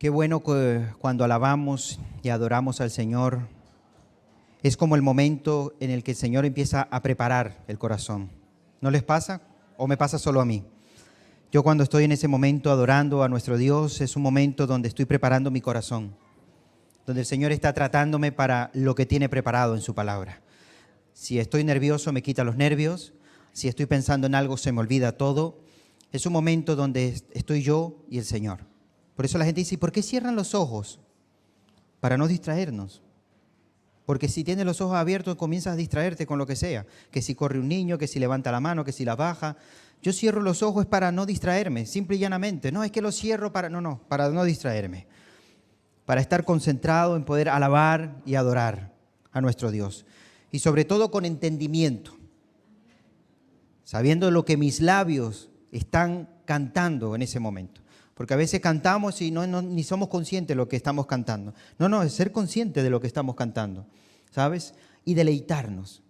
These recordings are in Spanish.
Qué bueno que cuando alabamos y adoramos al Señor, es como el momento en el que el Señor empieza a preparar el corazón. ¿No les pasa? ¿O me pasa solo a mí? Yo cuando estoy en ese momento adorando a nuestro Dios, es un momento donde estoy preparando mi corazón, donde el Señor está tratándome para lo que tiene preparado en su palabra. Si estoy nervioso, me quita los nervios. Si estoy pensando en algo, se me olvida todo. Es un momento donde estoy yo y el Señor. Por eso la gente dice, ¿por qué cierran los ojos? Para no distraernos. Porque si tienes los ojos abiertos, comienzas a distraerte con lo que sea. Que si corre un niño, que si levanta la mano, que si la baja. Yo cierro los ojos para no distraerme, simple y llanamente. No, es que los cierro para no distraerme. Para estar concentrado en poder alabar y adorar a nuestro Dios. Y sobre todo con entendimiento. Sabiendo lo que mis labios están cantando en ese momento. Porque a veces cantamos y ni somos conscientes de lo que estamos cantando. No, es ser consciente de lo que estamos cantando, ¿sabes? Y deleitarnos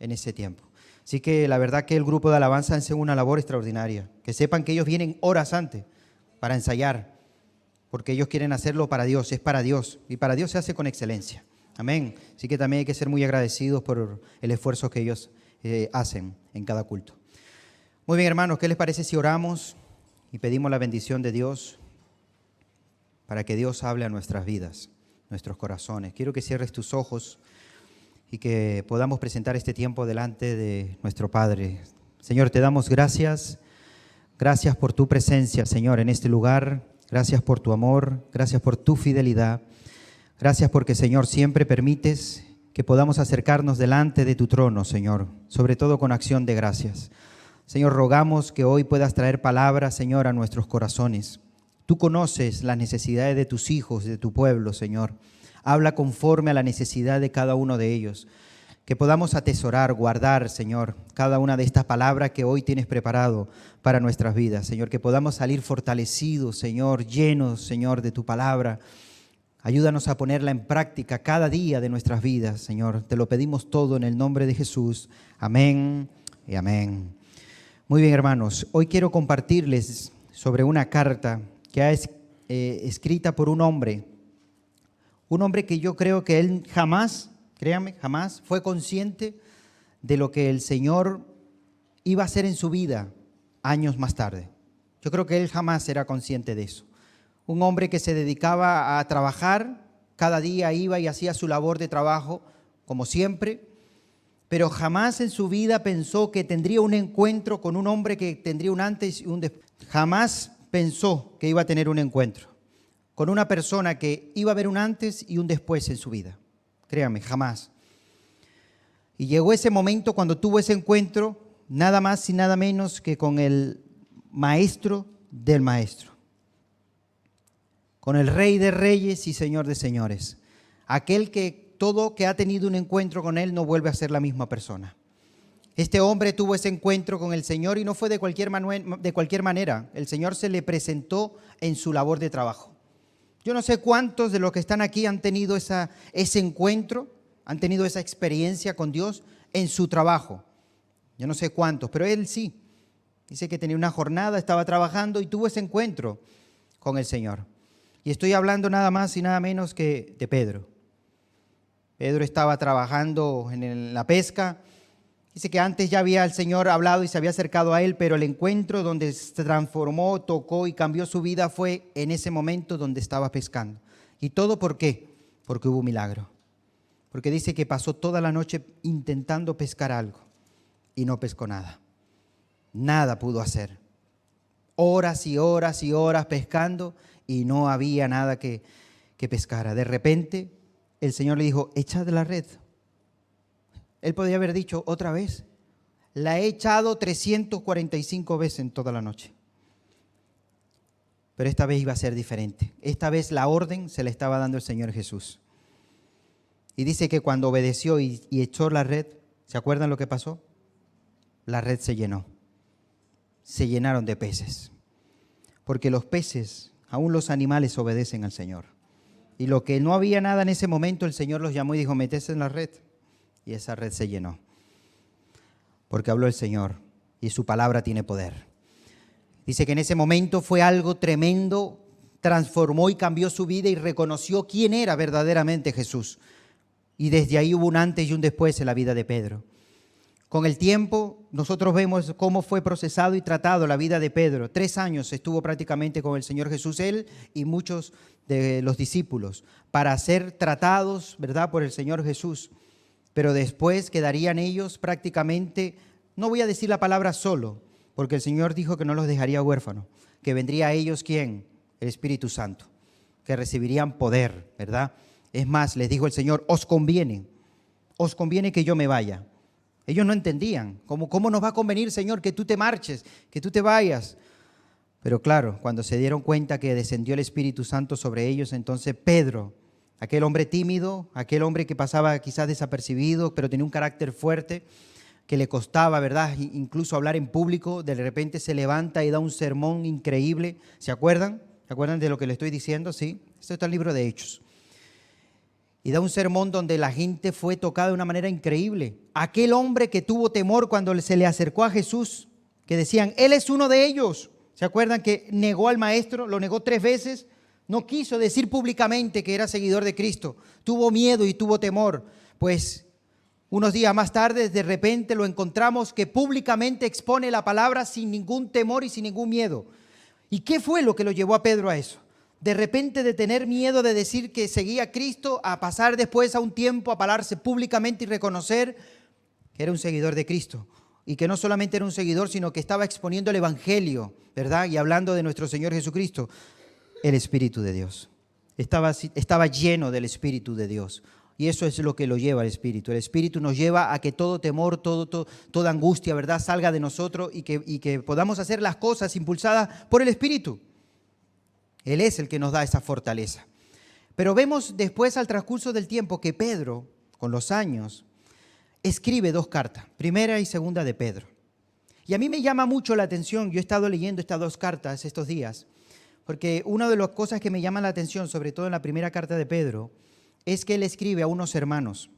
en ese tiempo. Así que la verdad que el grupo de alabanza hace una labor extraordinaria. Que sepan que ellos vienen horas antes para ensayar, porque ellos quieren hacerlo para Dios, es para Dios. Y para Dios se hace con excelencia. Amén. Así que también hay que ser muy agradecidos por el esfuerzo que ellos hacen en cada culto. Muy bien, hermanos, ¿qué les parece si oramos y pedimos la bendición de Dios para que Dios hable a nuestras vidas, nuestros corazones? Quiero que cierres tus ojos y que podamos presentar este tiempo delante de nuestro Padre. Señor, te damos gracias. Gracias por tu presencia, Señor, en este lugar. Gracias por tu amor. Gracias por tu fidelidad. Gracias porque, Señor, siempre permites que podamos acercarnos delante de tu trono, Señor, sobre todo con acción de gracias. Señor, rogamos que hoy puedas traer palabras, Señor, a nuestros corazones. Tú conoces las necesidades de tus hijos, de tu pueblo, Señor. Habla conforme a la necesidad de cada uno de ellos. Que podamos atesorar, guardar, Señor, cada una de estas palabras que hoy tienes preparado para nuestras vidas. Señor, que podamos salir fortalecidos, Señor, llenos, Señor, de tu palabra. Ayúdanos a ponerla en práctica cada día de nuestras vidas, Señor. Te lo pedimos todo en el nombre de Jesús. Amén y amén. Muy bien, hermanos, hoy quiero compartirles sobre una carta que es escrita por un hombre que yo creo que él jamás, créanme, jamás fue consciente de lo que el Señor iba a hacer en su vida años más tarde. Yo creo que él jamás era consciente de eso. Un hombre que se dedicaba a trabajar, cada día iba y hacía su labor de trabajo, como siempre, pero jamás en su vida pensó que tendría un encuentro con un hombre que tendría un antes y un después. Jamás pensó que iba a tener un encuentro con una persona que iba a haber un antes y un después en su vida. Créame, jamás. Y llegó ese momento cuando tuvo ese encuentro, nada más y nada menos que con el maestro del maestro. Con el Rey de Reyes y Señor de Señores. Aquel que todo que ha tenido un encuentro con él no vuelve a ser la misma persona. Este hombre tuvo ese encuentro con el Señor y no fue de cualquier manera. El Señor se le presentó en su labor de trabajo. Yo no sé cuántos de los que están aquí han tenido ese encuentro, han tenido esa experiencia con Dios en su trabajo. Yo no sé cuántos, pero él sí. Dice que tenía una jornada, estaba trabajando y tuvo ese encuentro con el Señor. Y estoy hablando nada más y nada menos que de Pedro. Pedro estaba trabajando en la pesca. Dice que antes ya había el Señor hablado y se había acercado a él, pero el encuentro donde se transformó, tocó y cambió su vida fue en ese momento donde estaba pescando. ¿Y todo por qué? Porque hubo un milagro. Porque dice que pasó toda la noche intentando pescar algo y no pescó nada. Nada pudo hacer. Horas y horas y horas pescando y no había nada que pescara. De repente el Señor le dijo, echad la red. Él podría haber dicho otra vez. La he echado 345 veces en toda la noche. Pero esta vez iba a ser diferente. Esta vez la orden se le estaba dando el Señor Jesús. Y dice que cuando obedeció y echó la red, ¿se acuerdan lo que pasó? La red se llenó. Se llenaron de peces. Porque los peces, aún los animales, obedecen al Señor. Y lo que no había nada en ese momento, el Señor los llamó y dijo, métese en la red. Y esa red se llenó. Porque habló el Señor y su palabra tiene poder. Dice que en ese momento fue algo tremendo transformó y cambió su vida y reconoció quién era verdaderamente Jesús. Y desde ahí hubo un antes y un después en la vida de Pedro. Con el tiempo, nosotros vemos cómo fue procesado y tratado la vida de Pedro. 3 años estuvo prácticamente con el Señor Jesús, él y muchos de los discípulos, para ser tratados, ¿verdad?, por el Señor Jesús. Pero después quedarían ellos prácticamente, no voy a decir la palabra solo, porque el Señor dijo que no los dejaría huérfanos, que vendría a ellos, ¿quién? El Espíritu Santo, que recibirían poder, ¿verdad? Es más, les dijo el Señor, os conviene que yo me vaya. Ellos no entendían, ¿cómo nos va a convenir, Señor, que tú te marches, que tú te vayas? Pero claro, cuando se dieron cuenta que descendió el Espíritu Santo sobre ellos, entonces Pedro, aquel hombre tímido, aquel hombre que pasaba quizás desapercibido, pero tenía un carácter fuerte, que le costaba, ¿verdad?, incluso hablar en público, de repente se levanta y da un sermón increíble. ¿Se acuerdan? ¿Se acuerdan de lo que le estoy diciendo? Sí, esto está en el libro de Hechos. Y da un sermón donde la gente fue tocada de una manera increíble. Aquel hombre que tuvo temor cuando se le acercó a Jesús, que decían, Él es uno de ellos. ¿Se acuerdan que negó al maestro? Lo negó 3 veces. No quiso decir públicamente que era seguidor de Cristo. Tuvo miedo y tuvo temor. Pues unos días más tarde, de repente lo encontramos que públicamente expone la palabra sin ningún temor y sin ningún miedo. ¿Y qué fue lo que lo llevó a Pedro a eso? De repente de tener miedo de decir que seguía a Cristo, a pasar después a un tiempo a pararse públicamente y reconocer que era un seguidor de Cristo. Y que no solamente era un seguidor, sino que estaba exponiendo el Evangelio, ¿verdad? Y hablando de nuestro Señor Jesucristo, el Espíritu de Dios. Estaba lleno del Espíritu de Dios. Y eso es lo que lo lleva al Espíritu. El Espíritu nos lleva a que todo temor, toda angustia, ¿verdad?, salga de nosotros y que podamos hacer las cosas impulsadas por el Espíritu. Él es el que nos da esa fortaleza. Pero vemos después al transcurso del tiempo que Pedro, con los años, escribe 2 cartas, primera y segunda de Pedro. Y a mí me llama mucho la atención, yo he estado leyendo estas 2 cartas estos días, porque una de las cosas que me llama la atención, sobre todo en la primera carta de Pedro, es que él escribe a unos hermanos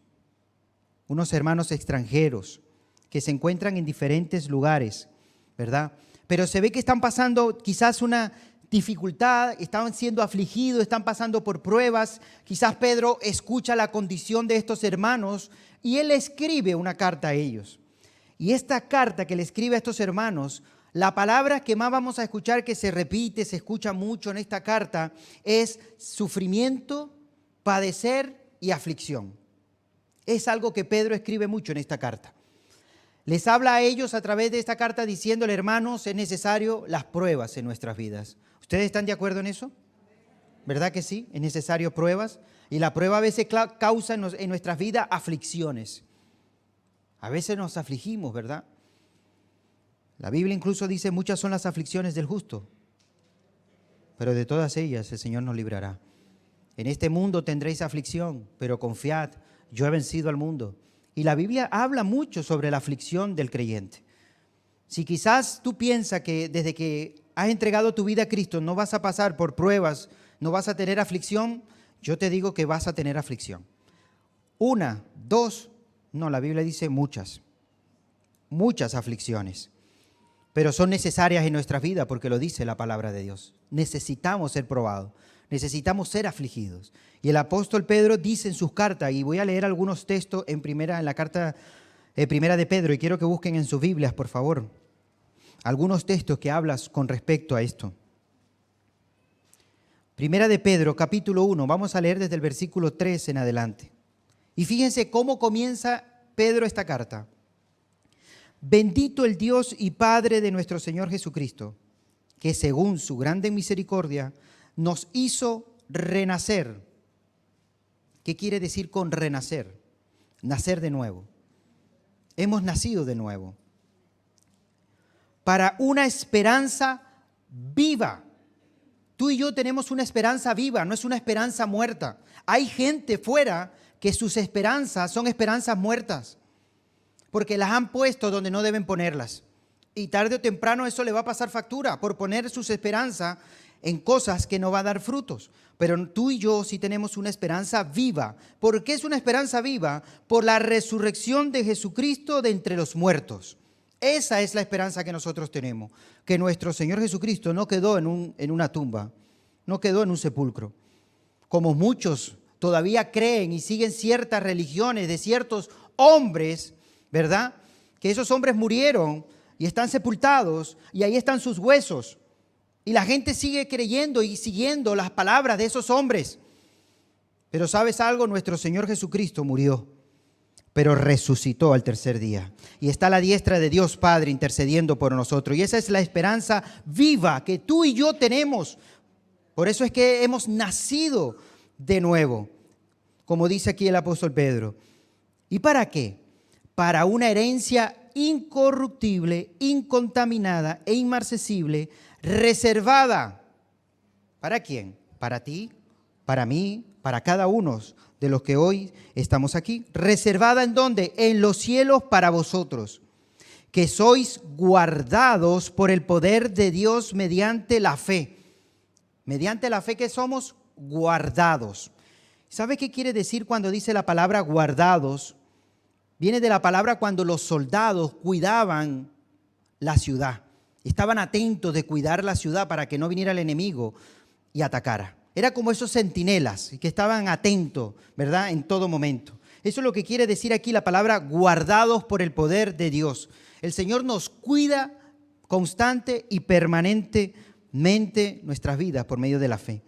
extranjeros, que se encuentran en diferentes lugares, ¿verdad? Pero se ve que están pasando quizás una dificultad, están siendo afligidos, están pasando por pruebas. Quizás Pedro escucha la condición de estos hermanos y él escribe una carta a ellos. Y esta carta que le escribe a estos hermanos, la palabra que más vamos a escuchar, que se repite, se escucha mucho en esta carta, es sufrimiento, padecer y aflicción. Es algo que Pedro escribe mucho en esta carta. Les habla a ellos a través de esta carta diciéndole, hermanos, es necesario las pruebas en nuestras vidas. ¿Ustedes están de acuerdo en eso? ¿Verdad que sí? Es necesario pruebas. Y la prueba a veces causa en nuestras vidas aflicciones. A veces nos afligimos, ¿verdad? La Biblia incluso dice, muchas son las aflicciones del justo, pero de todas ellas el Señor nos librará. En este mundo tendréis aflicción, pero confiad, yo he vencido al mundo. Y la Biblia habla mucho sobre la aflicción del creyente. Si quizás tú piensas que desde que has entregado tu vida a Cristo no vas a pasar por pruebas, no vas a tener aflicción, yo te digo que vas a tener aflicción. 1, 2, no, la Biblia dice muchas aflicciones. Pero son necesarias en nuestra vida porque lo dice la palabra de Dios. Necesitamos ser probados, necesitamos ser afligidos. Y el apóstol Pedro dice en sus cartas, y voy a leer algunos textos en la carta primera de Pedro, y quiero que busquen en sus Biblias, por favor, algunos textos que hablan con respecto a esto. Primera de Pedro, capítulo 1, vamos a leer desde el versículo 3 en adelante. Y fíjense cómo comienza Pedro esta carta. Bendito el Dios y Padre de nuestro Señor Jesucristo, que según su grande misericordia nos hizo renacer. ¿Qué quiere decir con renacer? Nacer de nuevo. Hemos nacido de nuevo. Para una esperanza viva. Tú y yo tenemos una esperanza viva, no es una esperanza muerta. Hay gente fuera que sus esperanzas son esperanzas muertas, porque las han puesto donde no deben ponerlas. Y tarde o temprano eso le va a pasar factura por poner sus esperanzas en cosas que no va a dar frutos. Pero tú y yo sí tenemos una esperanza viva. ¿Por qué es una esperanza viva? Por la resurrección de Jesucristo de entre los muertos. Esa es la esperanza que nosotros tenemos, que nuestro Señor Jesucristo no quedó en una tumba, no quedó en un sepulcro. Como muchos todavía creen y siguen ciertas religiones de ciertos hombres, ¿verdad? Que esos hombres murieron y están sepultados y ahí están sus huesos. Y la gente sigue creyendo y siguiendo las palabras de esos hombres. Pero ¿sabes algo? Nuestro Señor Jesucristo murió, pero resucitó al tercer día. Y está a la diestra de Dios Padre intercediendo por nosotros. Y esa es la esperanza viva que tú y yo tenemos. Por eso es que hemos nacido de nuevo, como dice aquí el apóstol Pedro. ¿Y para qué? Para una herencia incorruptible, incontaminada e inmarcesible, reservada. ¿Para quién? Para ti, para mí, para cada uno de los que hoy estamos aquí. ¿Reservada en dónde? En los cielos para vosotros, que sois guardados por el poder de Dios mediante la fe. Mediante la fe que somos guardados. ¿Sabe qué quiere decir cuando dice la palabra guardados? Viene de la palabra cuando los soldados cuidaban la ciudad. Estaban atentos de cuidar la ciudad para que no viniera el enemigo y atacara. Era como esos centinelas que estaban atentos, ¿verdad? En todo momento. Eso es lo que quiere decir aquí la palabra guardados por el poder de Dios. El Señor nos cuida constante y permanentemente nuestras vidas por medio de la fe,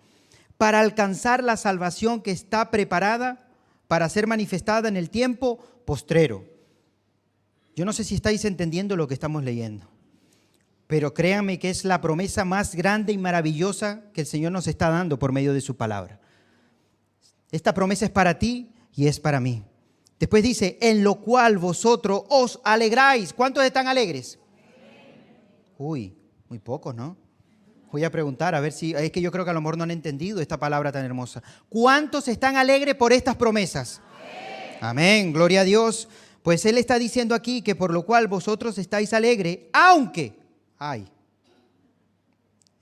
para alcanzar la salvación que está preparada para ser manifestada en el tiempo postrero. Yo no sé si estáis entendiendo lo que estamos leyendo, pero créanme que es la promesa más grande y maravillosa que el Señor nos está dando por medio de su palabra. Esta promesa es para ti y es para mí. Después dice, en lo cual vosotros os alegráis. ¿Cuántos están alegres? Uy, muy pocos, ¿no? Voy a preguntar, a ver si, es que yo creo que a lo mejor no han entendido esta palabra tan hermosa. ¿Cuántos están alegres por estas promesas? Amén. Amén, gloria a Dios. Pues Él está diciendo aquí que por lo cual vosotros estáis alegres, aunque,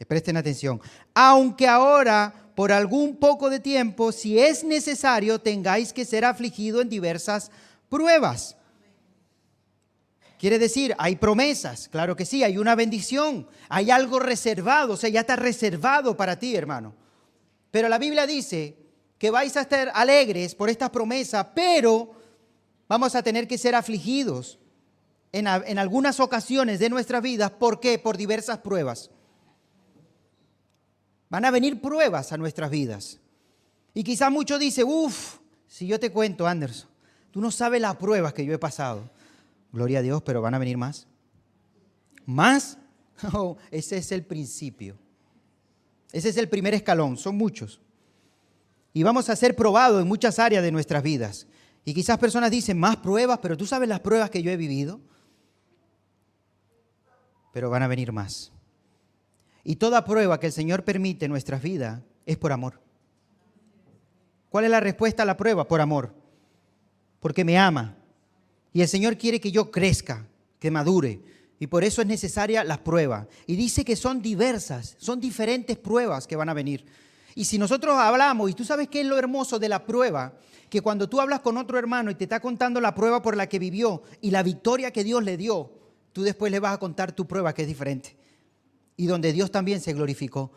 presten atención, aunque ahora por algún poco de tiempo, si es necesario, tengáis que ser afligidos en diversas pruebas. Quiere decir, hay promesas, claro que sí, hay una bendición, hay algo reservado, o sea, ya está reservado para ti, hermano. Pero la Biblia dice que vais a estar alegres por estas promesas, pero vamos a tener que ser afligidos en algunas ocasiones de nuestras vidas. ¿Por qué? Por diversas pruebas. Van a venir pruebas a nuestras vidas. Y quizás muchos dicen, si yo te cuento, Anderson, tú no sabes las pruebas que yo he pasado. Gloria a Dios, pero van a venir más. ¿Más? Oh, ese es el principio. Ese es el primer escalón, son muchos. Y vamos a ser probados en muchas áreas de nuestras vidas. Y quizás personas dicen, más pruebas, pero tú sabes las pruebas que yo he vivido. Pero van a venir más. Y toda prueba que el Señor permite en nuestras vidas es por amor. ¿Cuál es la respuesta a la prueba? Por amor. Porque me ama. Y el Señor quiere que yo crezca, que madure. Y por eso es necesaria las pruebas. Y dice que son diversas, son diferentes pruebas que van a venir. Y si nosotros hablamos, y tú sabes qué es lo hermoso de la prueba, que cuando tú hablas con otro hermano y te está contando la prueba por la que vivió y la victoria que Dios le dio, tú después le vas a contar tu prueba que es diferente. Y donde Dios también se glorificó.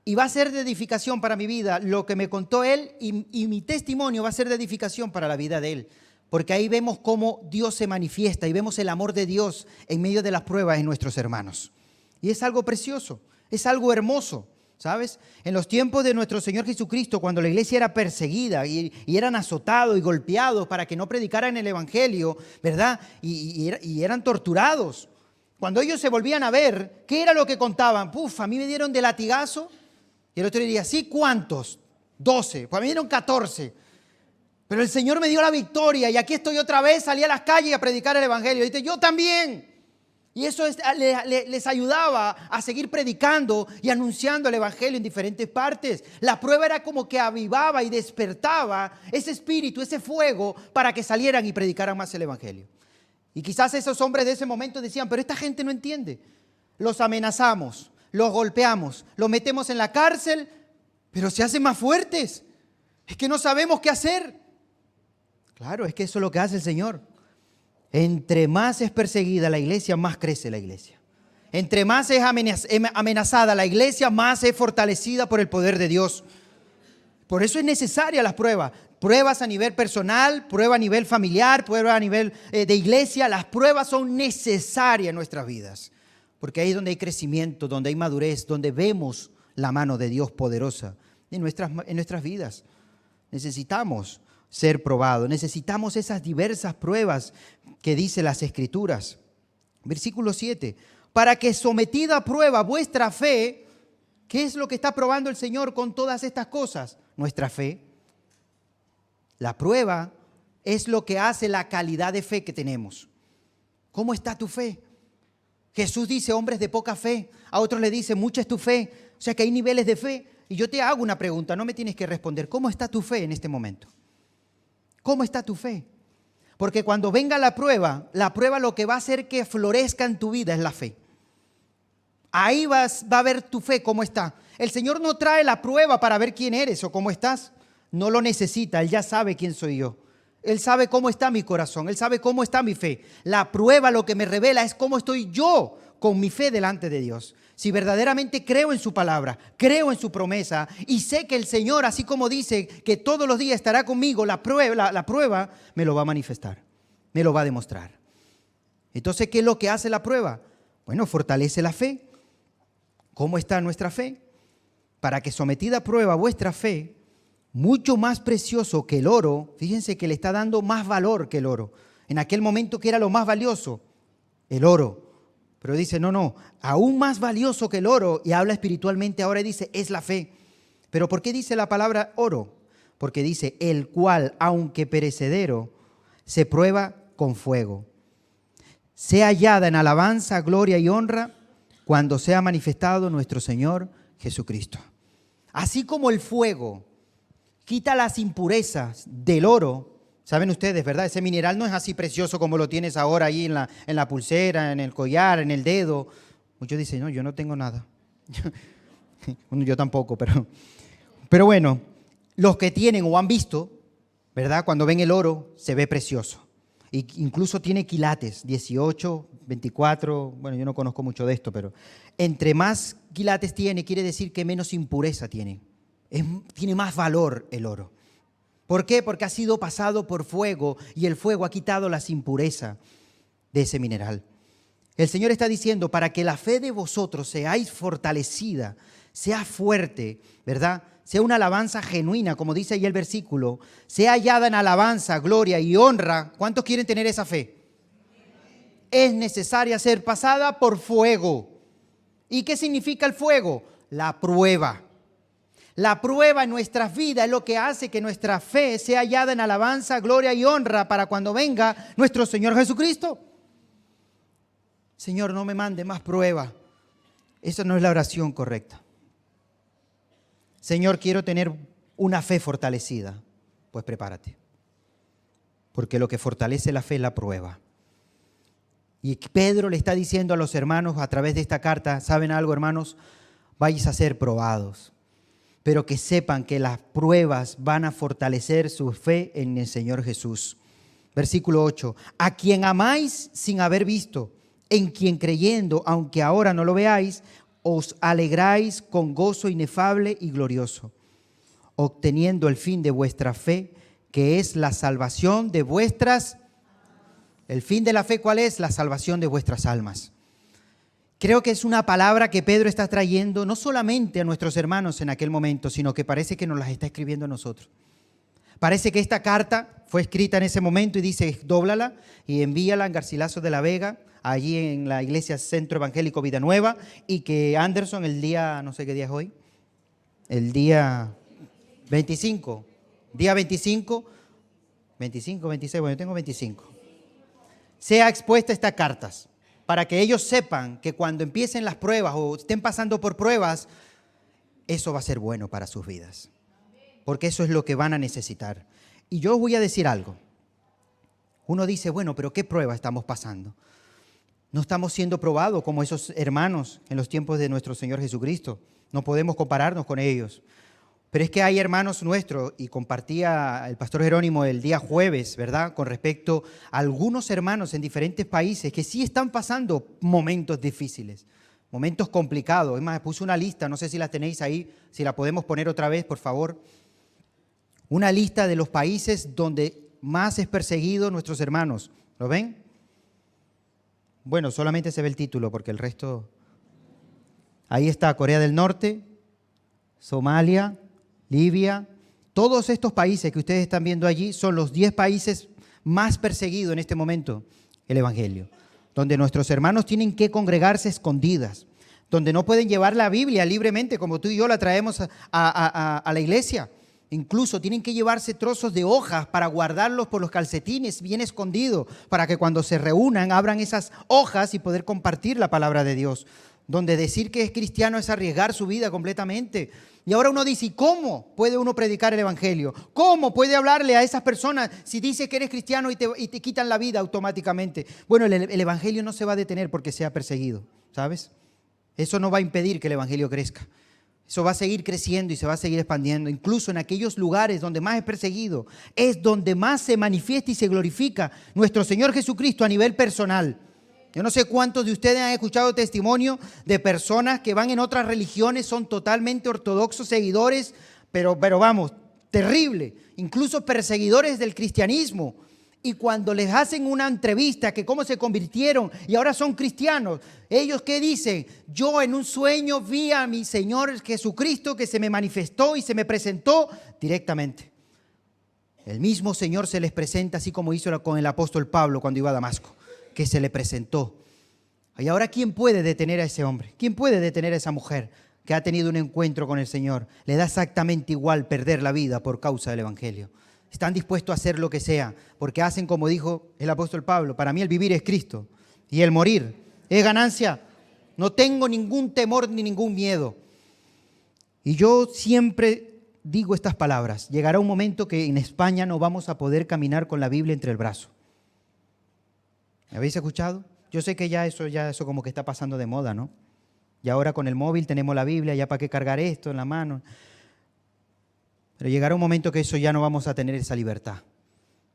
Y va a ser de edificación para mi vida lo que me contó él, y mi testimonio va a ser de edificación para la vida de él. Porque ahí vemos cómo Dios se manifiesta y vemos el amor de Dios en medio de las pruebas en nuestros hermanos. Y es algo precioso, es algo hermoso, ¿sabes? En los tiempos de nuestro Señor Jesucristo, cuando la iglesia era perseguida y eran azotados y golpeados para que no predicaran el evangelio, ¿verdad? Y eran torturados. Cuando ellos se volvían a ver, ¿qué era lo que contaban? A mí me dieron de latigazo. Y el otro diría, ¿sí? ¿Cuántos? 12. Pues a mí me dieron 14. Pero el Señor me dio la victoria y aquí estoy otra vez, salí a las calles a predicar el evangelio. Y dice, yo también. Y eso les ayudaba a seguir predicando y anunciando el evangelio en diferentes partes. La prueba era como que avivaba y despertaba ese espíritu, ese fuego, para que salieran y predicaran más el evangelio. Y quizás esos hombres de ese momento decían, pero esta gente no entiende. Los amenazamos, los golpeamos, los metemos en la cárcel, pero se hacen más fuertes. Es que no sabemos qué hacer. Claro, es que eso es lo que hace el Señor. Entre más es perseguida la iglesia, más crece la iglesia. Entre más es amenazada la iglesia, más es fortalecida por el poder de Dios. Por eso es necesaria las pruebas. Pruebas a nivel personal, prueba a nivel familiar, prueba a nivel de iglesia. Las pruebas son necesarias en nuestras vidas. Porque ahí es donde hay crecimiento, donde hay madurez, donde vemos la mano de Dios poderosa en nuestras vidas. Necesitamos ser probados. Necesitamos esas diversas pruebas que dicen las Escrituras. Versículo 7. Para que sometida a prueba vuestra fe, ¿qué es lo que está probando el Señor con todas estas cosas? Nuestra fe. La prueba es lo que hace la calidad de fe que tenemos. ¿Cómo está tu fe? Jesús dice, hombres de poca fe. A otros le dice, mucha es tu fe. O sea que hay niveles de fe. Y yo te hago una pregunta, no me tienes que responder. ¿Cómo está tu fe en este momento? ¿Cómo está tu fe? Porque cuando venga la prueba lo que va a hacer que florezca en tu vida es la fe. Ahí va a ver tu fe cómo está. El Señor no trae la prueba para ver quién eres o cómo estás. No lo necesita, Él ya sabe quién soy yo. Él sabe cómo está mi corazón, Él sabe cómo está mi fe. La prueba lo que me revela es cómo estoy yo con mi fe delante de Dios. Si verdaderamente creo en su palabra, creo en su promesa y sé que el Señor, así como dice que todos los días estará conmigo, la prueba me lo va a manifestar, me lo va a demostrar. Entonces, ¿qué es lo que hace la prueba? Bueno, fortalece la fe. ¿Cómo está nuestra fe? Para que sometida a prueba vuestra fe, mucho más precioso que el oro, fíjense que le está dando más valor que el oro. En aquel momento que era lo más valioso, el oro. Pero dice, no, aún más valioso que el oro, y habla espiritualmente, ahora dice, es la fe. ¿Pero por qué dice la palabra oro? Porque dice, el cual, aunque perecedero, se prueba con fuego. Sea hallada en alabanza, gloria y honra, cuando sea manifestado nuestro Señor Jesucristo. Así como el fuego quita las impurezas del oro, saben ustedes, ¿verdad? Ese mineral no es así precioso como lo tienes ahora ahí en la pulsera, en el collar, en el dedo. Muchos dicen, no, yo no tengo nada. Bueno, yo tampoco, pero bueno, los que tienen o han visto, ¿verdad? Cuando ven el oro, se ve precioso. Y incluso tiene quilates, 18, 24, bueno, yo no conozco mucho de esto, pero entre más quilates tiene, quiere decir que menos impureza tiene. Tiene más valor el oro. ¿Por qué? Porque ha sido pasado por fuego y el fuego ha quitado las impurezas de ese mineral. El Señor está diciendo, para que la fe de vosotros seáis fortalecida, sea fuerte, ¿verdad? Sea una alabanza genuina, como dice ahí el versículo, sea hallada en alabanza, gloria y honra. ¿Cuántos quieren tener esa fe? Es necesaria ser pasada por fuego. ¿Y qué significa el fuego? La prueba. La prueba en nuestras vidas es lo que hace que nuestra fe sea hallada en alabanza, gloria y honra para cuando venga nuestro Señor Jesucristo. Señor, no me mande más prueba. Esa no es la oración correcta. Señor, quiero tener una fe fortalecida. Pues prepárate. Porque lo que fortalece la fe es la prueba. Y Pedro le está diciendo a los hermanos a través de esta carta, ¿saben algo, hermanos? Vais a ser probados. Pero que sepan que las pruebas van a fortalecer su fe en el Señor Jesús. Versículo 8. A quien amáis sin haber visto, en quien creyendo, aunque ahora no lo veáis, os alegráis con gozo inefable y glorioso, obteniendo el fin de vuestra fe, que es la salvación de vuestras... ¿El fin de la fe cuál es? La salvación de vuestras almas. Creo que es una palabra que Pedro está trayendo no solamente a nuestros hermanos en aquel momento, sino que parece que nos las está escribiendo a nosotros. Parece que esta carta fue escrita en ese momento y dice, dóblala y envíala en Garcilaso de la Vega, allí en la iglesia Centro Evangélico Vida Nueva, y que Anderson el día, no sé qué día es hoy, el día 25, 26, bueno, yo tengo 25, sea expuesta estas cartas, para que ellos sepan que cuando empiecen las pruebas o estén pasando por pruebas, eso va a ser bueno para sus vidas. Porque eso es lo que van a necesitar. Y yo os voy a decir algo. Uno dice, bueno, pero ¿qué prueba estamos pasando? No estamos siendo probados como esos hermanos en los tiempos de nuestro Señor Jesucristo. No podemos compararnos con ellos. Pero es que hay hermanos nuestros, y compartía el pastor Jerónimo el día jueves, ¿verdad?, con respecto a algunos hermanos en diferentes países que sí están pasando momentos difíciles. Momentos complicados. Es más, puse una lista, no sé si la tenéis ahí, si la podemos poner otra vez, por favor. Una lista de los países donde más es perseguido nuestros hermanos. ¿Lo ven? Bueno, solamente se ve el título porque el resto... Ahí está Corea del Norte, Somalia, Libia. Todos estos países que ustedes están viendo allí son los 10 países más perseguidos en este momento, el Evangelio. Donde nuestros hermanos tienen que congregarse escondidas, donde no pueden llevar la Biblia libremente como tú y yo la traemos a la iglesia. Incluso tienen que llevarse trozos de hojas para guardarlos por los calcetines bien escondidos, para que cuando se reúnan abran esas hojas y poder compartir la palabra de Dios. Donde decir que es cristiano es arriesgar su vida completamente. Y ahora uno dice, ¿y cómo puede uno predicar el Evangelio? ¿Cómo puede hablarle a esas personas si dice que eres cristiano y te quitan la vida automáticamente? Bueno, el Evangelio no se va a detener porque sea perseguido, ¿sabes? Eso no va a impedir que el Evangelio crezca. Eso va a seguir creciendo y se va a seguir expandiendo. Incluso en aquellos lugares donde más es perseguido, es donde más se manifiesta y se glorifica nuestro Señor Jesucristo a nivel personal. Yo no sé cuántos de ustedes han escuchado testimonio de personas que van en otras religiones, son totalmente ortodoxos, seguidores, pero vamos, terrible, incluso perseguidores del cristianismo. Y cuando les hacen una entrevista que cómo se convirtieron y ahora son cristianos, ellos ¿qué dicen? Yo en un sueño vi a mi Señor Jesucristo que se me manifestó y se me presentó directamente. El mismo Señor se les presenta así como hizo con el apóstol Pablo cuando iba a Damasco, que se le presentó. Y ahora, ¿quién puede detener a ese hombre? ¿Quién puede detener a esa mujer que ha tenido un encuentro con el Señor? Le da exactamente igual perder la vida por causa del Evangelio. Están dispuestos a hacer lo que sea, porque hacen como dijo el apóstol Pablo, para mí el vivir es Cristo y el morir es ganancia. No tengo ningún temor ni ningún miedo. Y yo siempre digo estas palabras. Llegará un momento que en España no vamos a poder caminar con la Biblia entre el brazo. ¿Me habéis escuchado? Yo sé que ya eso como que está pasando de moda, ¿no? Y ahora con el móvil tenemos la Biblia, ya para qué cargar esto en la mano. Pero llegará un momento que eso ya no vamos a tener esa libertad.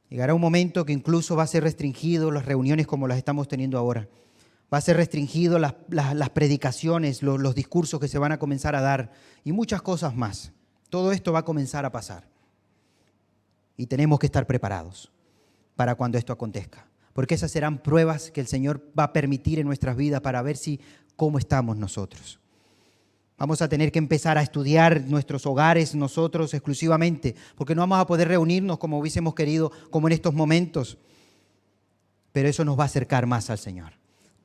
Llegará un momento que incluso va a ser restringido las reuniones como las estamos teniendo ahora. Va a ser restringido las predicaciones, los discursos que se van a comenzar a dar y muchas cosas más. Todo esto va a comenzar a pasar. Y tenemos que estar preparados para cuando esto acontezca. Porque esas serán pruebas que el Señor va a permitir en nuestras vidas para ver cómo estamos nosotros. Vamos a tener que empezar a estudiar nuestros hogares nosotros exclusivamente, porque no vamos a poder reunirnos como hubiésemos querido, como en estos momentos. Pero eso nos va a acercar más al Señor.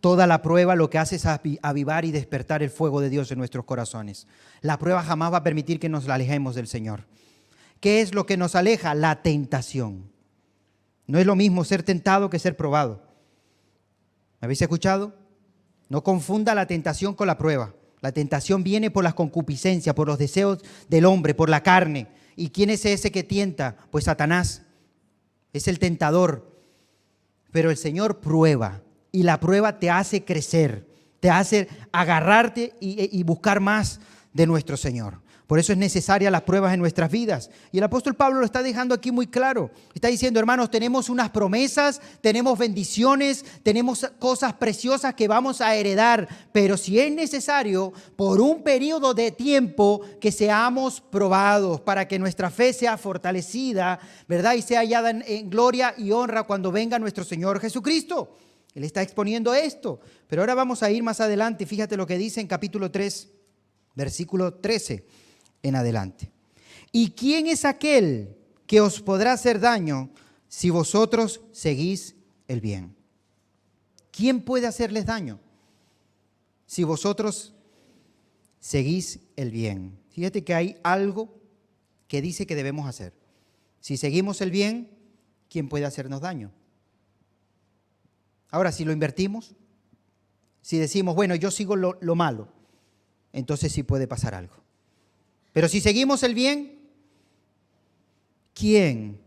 Toda la prueba lo que hace es avivar y despertar el fuego de Dios en nuestros corazones. La prueba jamás va a permitir que nos alejemos del Señor. ¿Qué es lo que nos aleja? La tentación. No es lo mismo ser tentado que ser probado. ¿Me habéis escuchado? No confunda la tentación con la prueba. La tentación viene por las concupiscencias, por los deseos del hombre, por la carne. ¿Y quién es ese que tienta? Pues Satanás. Es el tentador. Pero el Señor prueba. Y la prueba te hace crecer. Te hace agarrarte y buscar más de nuestro Señor. Por eso es necesaria las pruebas en nuestras vidas. Y el apóstol Pablo lo está dejando aquí muy claro. Está diciendo, hermanos, tenemos unas promesas, tenemos bendiciones, tenemos cosas preciosas que vamos a heredar. Pero si es necesario, por un periodo de tiempo, que seamos probados para que nuestra fe sea fortalecida, ¿verdad? Y sea hallada en gloria y honra cuando venga nuestro Señor Jesucristo. Él está exponiendo esto. Pero ahora vamos a ir más adelante. Fíjate lo que dice en capítulo 3, versículo 13. En adelante. ¿Y quién es aquel que os podrá hacer daño si vosotros seguís el bien? ¿Quién puede hacerles daño si vosotros seguís el bien? Fíjate que hay algo que dice que debemos hacer. Si seguimos el bien, ¿quién puede hacernos daño? Ahora, si lo invertimos, si decimos, bueno, yo sigo lo malo, entonces sí puede pasar algo. Pero si seguimos el bien, ¿quién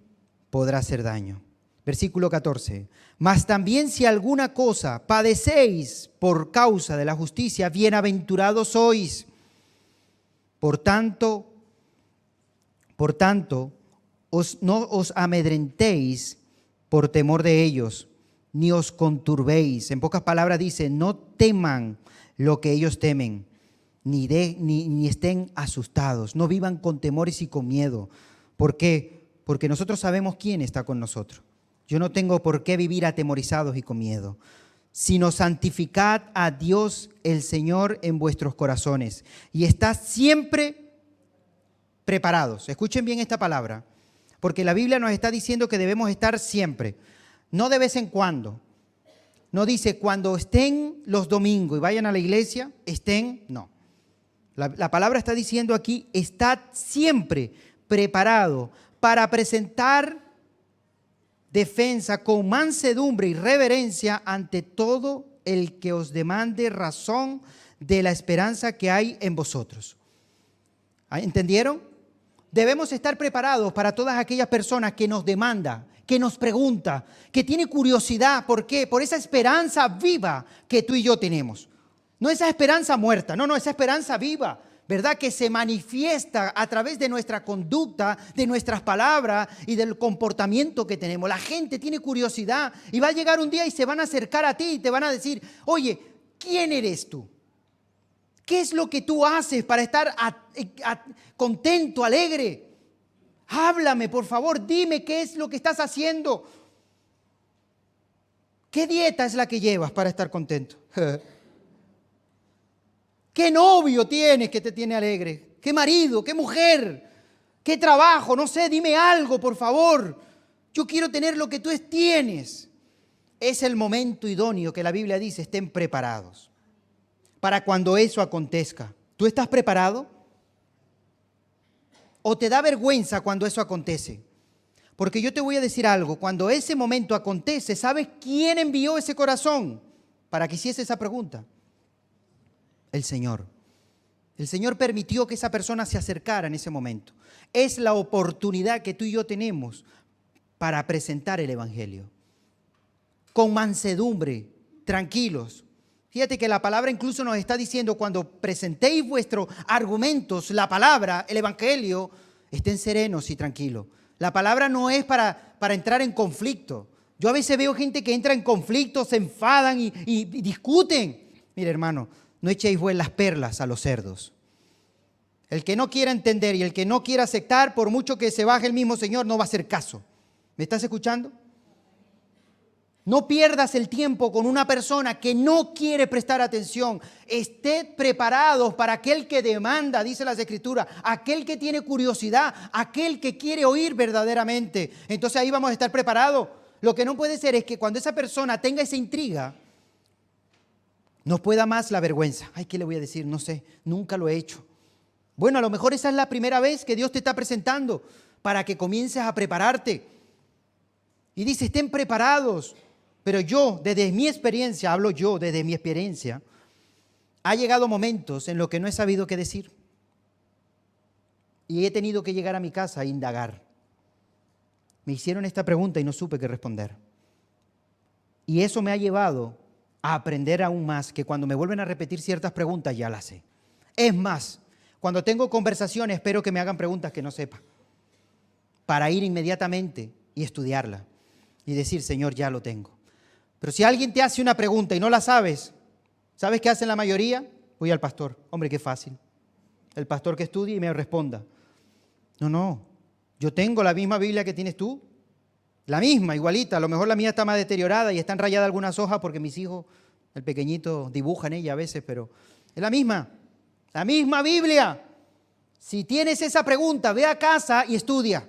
podrá hacer daño? Versículo 14. Mas también si alguna cosa padecéis por causa de la justicia, bienaventurados sois. Por tanto, no os amedrentéis por temor de ellos, ni os conturbéis. En pocas palabras dice, no teman lo que ellos temen, ni estén asustados. No vivan con temores y con miedo. ¿Por qué? Porque nosotros sabemos quién está con nosotros. Yo no tengo por qué vivir atemorizados y con miedo, sino santificad a Dios el Señor en vuestros corazones y estad siempre preparados. Escuchen bien esta palabra, porque la Biblia nos está diciendo que debemos estar siempre, no de vez en cuando. No dice cuando estén los domingos y vayan a la iglesia, no. La palabra está diciendo aquí, estad siempre preparado para presentar defensa con mansedumbre y reverencia ante todo el que os demande razón de la esperanza que hay en vosotros. ¿Entendieron? Debemos estar preparados para todas aquellas personas que nos demandan, que nos pregunta, que tiene curiosidad. ¿Por qué? Por esa esperanza viva que tú y yo tenemos. No esa esperanza muerta, no, esa esperanza viva, ¿verdad? Que se manifiesta a través de nuestra conducta, de nuestras palabras y del comportamiento que tenemos. La gente tiene curiosidad y va a llegar un día y se van a acercar a ti y te van a decir, oye, ¿quién eres tú? ¿Qué es lo que tú haces para estar contento, alegre? Háblame, por favor, dime qué es lo que estás haciendo. ¿Qué dieta es la que llevas para estar contento? ¿Qué novio tienes que te tiene alegre? ¿Qué marido? ¿Qué mujer? ¿Qué trabajo? No sé, dime algo, por favor. Yo quiero tener lo que tú tienes. Es el momento idóneo que la Biblia dice, estén preparados para cuando eso acontezca. ¿Tú estás preparado? ¿O te da vergüenza cuando eso acontece? Porque yo te voy a decir algo, cuando ese momento acontece, ¿sabes quién envió ese corazón para que hiciese esa pregunta? El Señor. El Señor permitió que esa persona se acercara en ese momento. Es la oportunidad que tú y yo tenemos para presentar el Evangelio. Con mansedumbre, tranquilos. Fíjate que la palabra incluso nos está diciendo, cuando presentéis vuestros argumentos, la palabra, el Evangelio, estén serenos y tranquilos. La palabra no es para entrar en conflicto. Yo a veces veo gente que entra en conflicto, se enfadan y discuten. Mire, hermano, no echéis las perlas a los cerdos. El que no quiera entender y el que no quiera aceptar, por mucho que se baje el mismo Señor, no va a hacer caso. ¿Me estás escuchando? No pierdas el tiempo con una persona que no quiere prestar atención. Ested preparados para aquel que demanda, dice las Escrituras, aquel que tiene curiosidad, aquel que quiere oír verdaderamente. Entonces ahí vamos a estar preparados. Lo que no puede ser es que cuando esa persona tenga esa intriga, no pueda más la vergüenza. Ay, ¿qué le voy a decir? No sé, nunca lo he hecho. Bueno, a lo mejor esa es la primera vez que Dios te está presentando para que comiences a prepararte. Y dice, estén preparados. Pero yo, desde mi experiencia, hablo yo desde mi experiencia, ha llegado momentos en los que no he sabido qué decir. Y he tenido que llegar a mi casa a indagar. Me hicieron esta pregunta y no supe qué responder. Y eso me ha llevado a aprender aún más, que cuando me vuelven a repetir ciertas preguntas ya las sé. Es más, cuando tengo conversaciones espero que me hagan preguntas que no sepa, para ir inmediatamente y estudiarla y decir, Señor, ya lo tengo. Pero si alguien te hace una pregunta y no la sabes, ¿sabes qué hacen la mayoría? Voy al pastor. Hombre, qué fácil. El pastor que estudie y me responda. No, yo tengo la misma Biblia que tienes tú. La misma, igualita. A lo mejor la mía está más deteriorada y están rayadas algunas hojas porque mis hijos, el pequeñito, dibujan ella a veces, pero es la misma Biblia. Si tienes esa pregunta, ve a casa y estudia.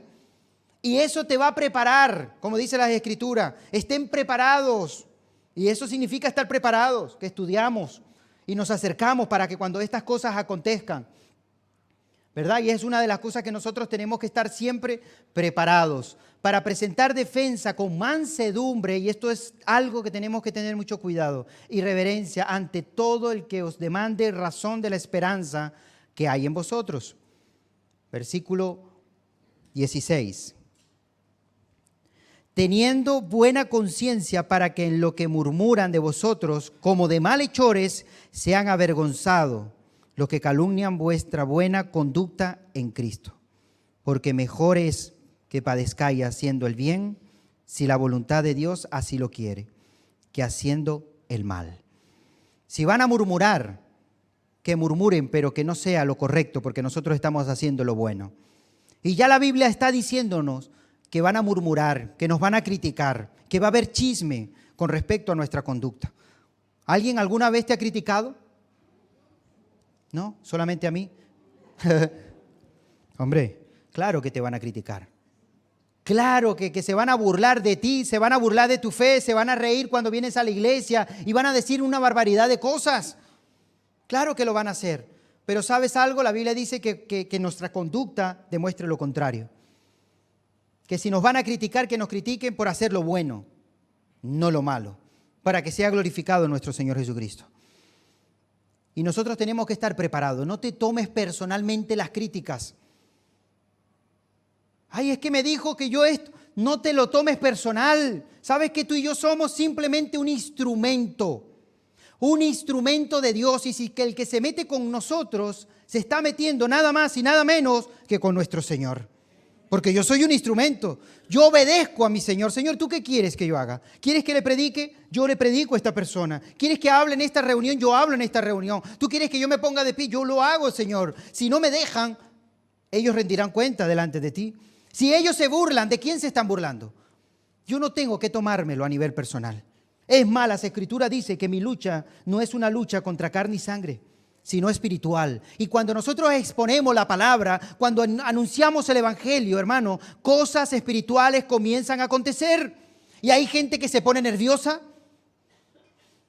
Y eso te va a preparar, como dice las Escrituras. Estén preparados. Y eso significa estar preparados, que estudiamos y nos acercamos para que cuando estas cosas acontezcan, ¿verdad? Y es una de las cosas que nosotros tenemos que estar siempre preparados para presentar defensa con mansedumbre, y esto es algo que tenemos que tener mucho cuidado y reverencia ante todo el que os demande razón de la esperanza que hay en vosotros. Versículo 16. Teniendo buena conciencia para que en lo que murmuran de vosotros, como de malhechores, sean avergonzados los que calumnian vuestra buena conducta en Cristo. Porque mejor es que padezcáis haciendo el bien, si la voluntad de Dios así lo quiere, que haciendo el mal. Si van a murmurar, que murmuren, pero que no sea lo correcto, porque nosotros estamos haciendo lo bueno. Y ya la Biblia está diciéndonos que van a murmurar, que nos van a criticar, que va a haber chisme con respecto a nuestra conducta. ¿Alguien alguna vez te ha criticado? ¿No? ¿Solamente a mí? Hombre, claro que te van a criticar. Claro que se van a burlar de ti, se van a burlar de tu fe, se van a reír cuando vienes a la iglesia y van a decir una barbaridad de cosas. Claro que lo van a hacer. Pero ¿sabes algo? La Biblia dice que nuestra conducta demuestre lo contrario. Que si nos van a criticar, que nos critiquen por hacer lo bueno, no lo malo, para que sea glorificado nuestro Señor Jesucristo. Y nosotros tenemos que estar preparados. No te tomes personalmente las críticas. Ay, es que me dijo que yo esto. No te lo tomes personal. Sabes que tú y yo somos simplemente un instrumento de Dios. Y si que el que se mete con nosotros se está metiendo nada más y nada menos que con nuestro Señor. Porque yo soy un instrumento. Yo obedezco a mi Señor. Señor, ¿tú qué quieres que yo haga? ¿Quieres que le predique? Yo le predico a esta persona. ¿Quieres que hable en esta reunión? Yo hablo en esta reunión. ¿Tú quieres que yo me ponga de pie? Yo lo hago, Señor. Si no me dejan, ellos rendirán cuenta delante de ti. Si ellos se burlan, ¿de quién se están burlando? Yo no tengo que tomármelo a nivel personal. Es más, la Escritura dice que mi lucha no es una lucha contra carne y sangre, sino espiritual. Y cuando nosotros exponemos la palabra, cuando anunciamos el Evangelio, hermano, cosas espirituales comienzan a acontecer. Y hay gente que se pone nerviosa.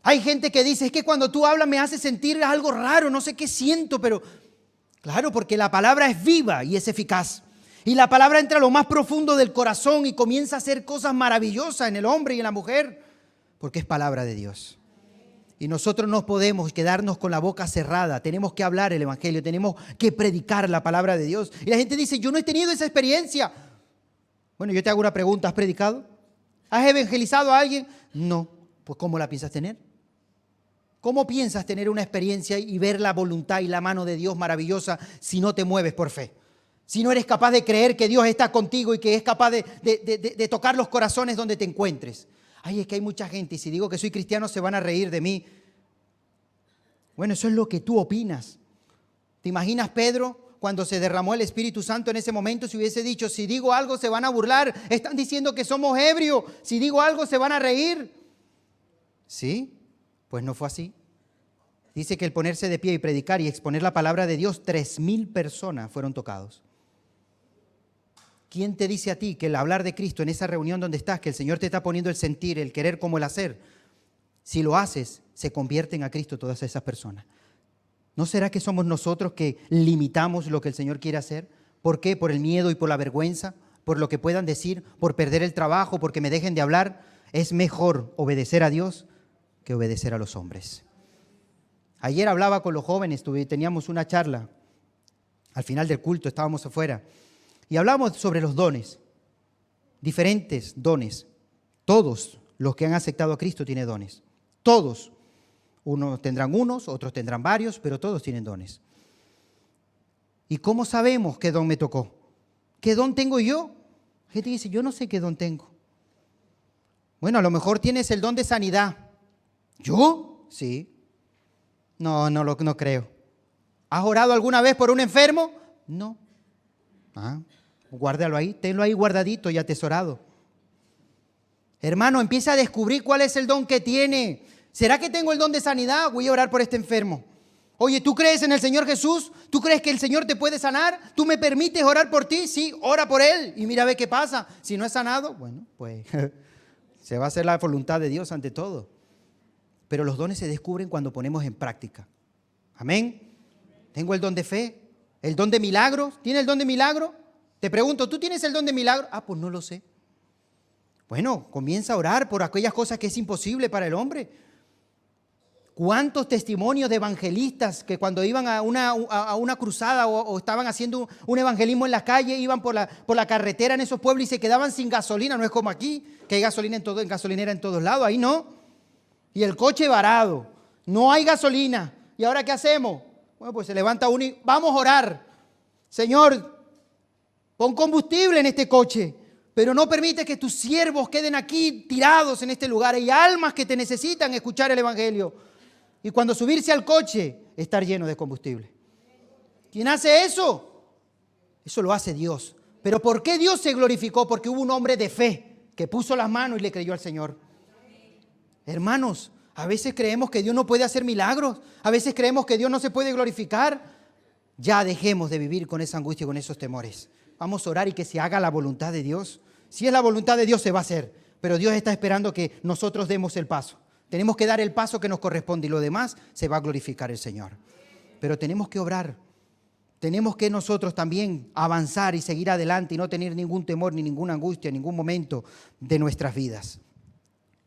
Hay gente que dice, es que cuando tú hablas me hace sentir algo raro, no sé qué siento, pero claro, porque la palabra es viva y es eficaz. Y la palabra entra a lo más profundo del corazón y comienza a hacer cosas maravillosas en el hombre y en la mujer, porque es palabra de Dios. Y nosotros no podemos quedarnos con la boca cerrada. Tenemos que hablar el Evangelio, tenemos que predicar la palabra de Dios. Y la gente dice, yo no he tenido esa experiencia. Bueno, yo te hago una pregunta, ¿has predicado? ¿Has evangelizado a alguien? No. Pues ¿cómo la piensas tener? ¿Cómo piensas tener una experiencia y ver la voluntad y la mano de Dios maravillosa si no te mueves por fe? Si no eres capaz de creer que Dios está contigo y que es capaz de tocar los corazones donde te encuentres. Ay, es que hay mucha gente y si digo que soy cristiano se van a reír de mí. Bueno, eso es lo que tú opinas. ¿Te imaginas Pedro cuando se derramó el Espíritu Santo en ese momento? Si hubiese dicho, si digo algo se van a burlar. Están diciendo que somos ebrios. Si digo algo se van a reír. ¿Sí? Pues no fue así. Dice que el ponerse de pie y predicar y exponer la palabra de Dios, 3,000 personas fueron tocados. ¿Quién te dice a ti que el hablar de Cristo en esa reunión donde estás, que el Señor te está poniendo el sentir, el querer como el hacer, si lo haces, se convierten a Cristo todas esas personas? ¿No será que somos nosotros que limitamos lo que el Señor quiere hacer? ¿Por qué? ¿Por el miedo y por la vergüenza? ¿Por lo que puedan decir? ¿Por perder el trabajo? ¿Porque me dejen de hablar? Es mejor obedecer a Dios que obedecer a los hombres. Ayer hablaba con los jóvenes, teníamos una charla. Al final del culto estábamos afuera. Y hablamos sobre los dones, diferentes dones. Todos los que han aceptado a Cristo tienen dones. Todos. Unos tendrán unos, otros tendrán varios, pero todos tienen dones. ¿Y cómo sabemos qué don me tocó? ¿Qué don tengo yo? La gente dice, yo no sé qué don tengo. Bueno, a lo mejor tienes el don de sanidad. ¿Yo? Sí. No creo. ¿Has orado alguna vez por un enfermo? No. Guárdalo ahí, tenlo ahí guardadito y atesorado. Hermano, empieza a descubrir cuál es el don que tiene. ¿Será que tengo el don de sanidad? Voy a orar por este enfermo. Oye, ¿tú crees en el Señor Jesús? ¿Tú crees que el Señor te puede sanar? ¿Tú me permites orar por ti? Sí, ora por Él y mira a ver qué pasa. Si no es sanado, bueno, pues se va a hacer la voluntad de Dios ante todo. Pero los dones se descubren cuando ponemos en práctica. Amén. Tengo el don de fe, el don de milagros. ¿Tiene el don de milagro? Te pregunto, ¿tú tienes el don de milagro? Pues no lo sé. Bueno, comienza a orar por aquellas cosas que es imposible para el hombre. ¿Cuántos testimonios de evangelistas que cuando iban a una cruzada o estaban haciendo un evangelismo en la calle, iban por la carretera en esos pueblos y se quedaban sin gasolina? No es como aquí, que hay gasolina en gasolinera en todos lados, ahí no. Y el coche varado, no hay gasolina. ¿Y ahora qué hacemos? Bueno, pues se levanta uno y vamos a orar. Señor, pon combustible en este coche, pero no permite que tus siervos queden aquí tirados en este lugar. Hay almas que te necesitan escuchar el evangelio. y cuando subirse al coche, estar lleno de combustible. ¿Quién hace eso? Eso lo hace Dios. ¿Pero por qué Dios se glorificó? Porque hubo un hombre de fe que puso las manos y le creyó al Señor. Hermanos, a veces creemos que Dios no puede hacer milagros. A veces creemos que Dios no se puede glorificar. Ya dejemos de vivir con esa angustia y con esos temores. Vamos a orar y que se haga la voluntad de Dios. Si es la voluntad de Dios, se va a hacer. Pero Dios está esperando que nosotros demos el paso. Tenemos que dar el paso que nos corresponde y lo demás se va a glorificar el Señor. Pero tenemos que obrar. Tenemos que nosotros también avanzar y seguir adelante y no tener ningún temor ni ninguna angustia en ningún momento de nuestras vidas.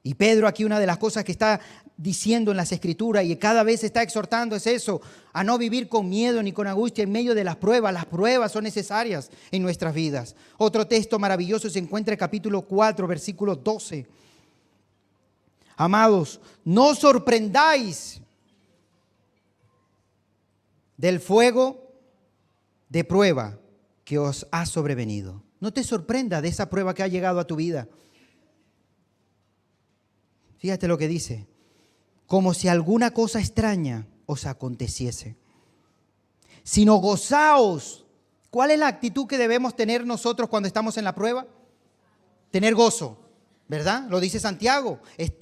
Y Pedro aquí una de las cosas que está diciendo en las Escrituras y cada vez está exhortando es eso, a no vivir con miedo ni con angustia en medio de las pruebas. Las pruebas son necesarias en nuestras vidas. Otro texto maravilloso se encuentra en capítulo 4, versículo 12. Amados, no os sorprendáis del fuego de prueba que os ha sobrevenido. No te sorprenda de esa prueba que ha llegado a tu vida. Fíjate lo que dice. Como si alguna cosa extraña os aconteciese. Sino gozaos. ¿Cuál es la actitud que debemos tener nosotros cuando estamos en la prueba? Tener gozo, ¿verdad? Lo dice Santiago.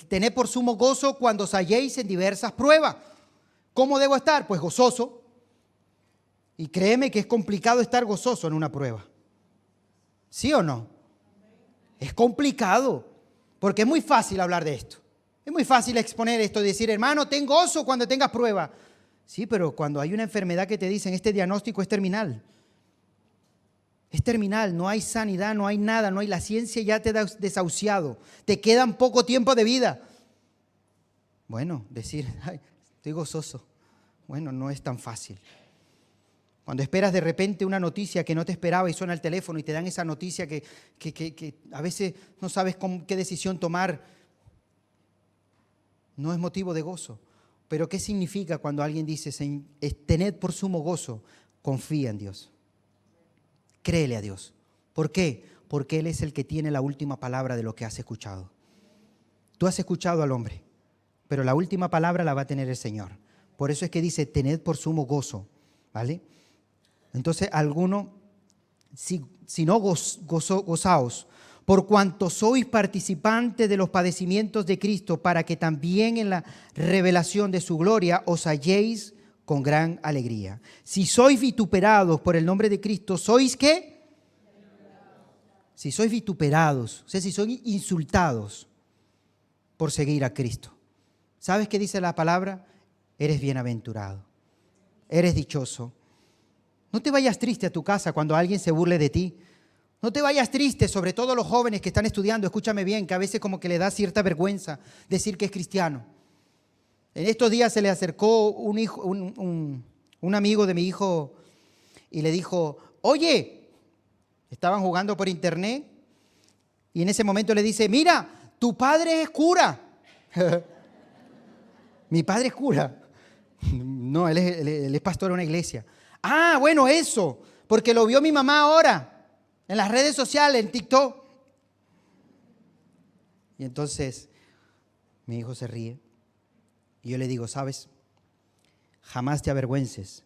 Tened por sumo gozo cuando os halléis en diversas pruebas. ¿Cómo debo estar? Pues gozoso. Y créeme que es complicado estar gozoso en una prueba. ¿Sí o no? Es complicado, porque es muy fácil hablar de esto. Es muy fácil exponer esto y decir, hermano, ten gozo cuando tengas prueba. Sí, pero cuando hay una enfermedad que te dicen, este diagnóstico es terminal. Es terminal, no hay sanidad, no hay nada, no hay, la ciencia ya te ha desahuciado. Te quedan poco tiempo de vida. Bueno, decir, ay, estoy gozoso. Bueno, no es tan fácil. Cuando esperas de repente una noticia que no te esperaba y suena el teléfono y te dan esa noticia que a veces no sabes qué decisión tomar, no es motivo de gozo. Pero ¿qué significa cuando alguien dice, tened por sumo gozo? Confía en Dios. Créele a Dios. ¿Por qué? Porque Él es el que tiene la última palabra de lo que has escuchado. Tú has escuchado al hombre, pero la última palabra la va a tener el Señor. Por eso es que dice, tened por sumo gozo, ¿vale? Entonces, alguno, si no gozaos, por cuanto sois participantes de los padecimientos de Cristo, para que también en la revelación de su gloria os halléis con gran alegría. Si sois vituperados por el nombre de Cristo, ¿sois qué? Si sois vituperados, o sea, si sois insultados por seguir a Cristo. ¿Sabes qué dice la palabra? Eres bienaventurado, eres dichoso. No te vayas triste a tu casa cuando alguien se burle de ti. No te vayas triste, sobre todo los jóvenes que están estudiando. Escúchame bien, que a veces como que le da cierta vergüenza decir que es cristiano. En estos días se le acercó un amigo de mi hijo y le dijo, oye, estaban jugando por internet y en ese momento le dice, mira, tu padre es cura. Mi padre es cura. No, él es pastor de una iglesia. Ah, bueno, eso, porque lo vio mi mamá ahora. En las redes sociales, en TikTok. Y entonces mi hijo se ríe. Y yo le digo, ¿sabes? Jamás te avergüences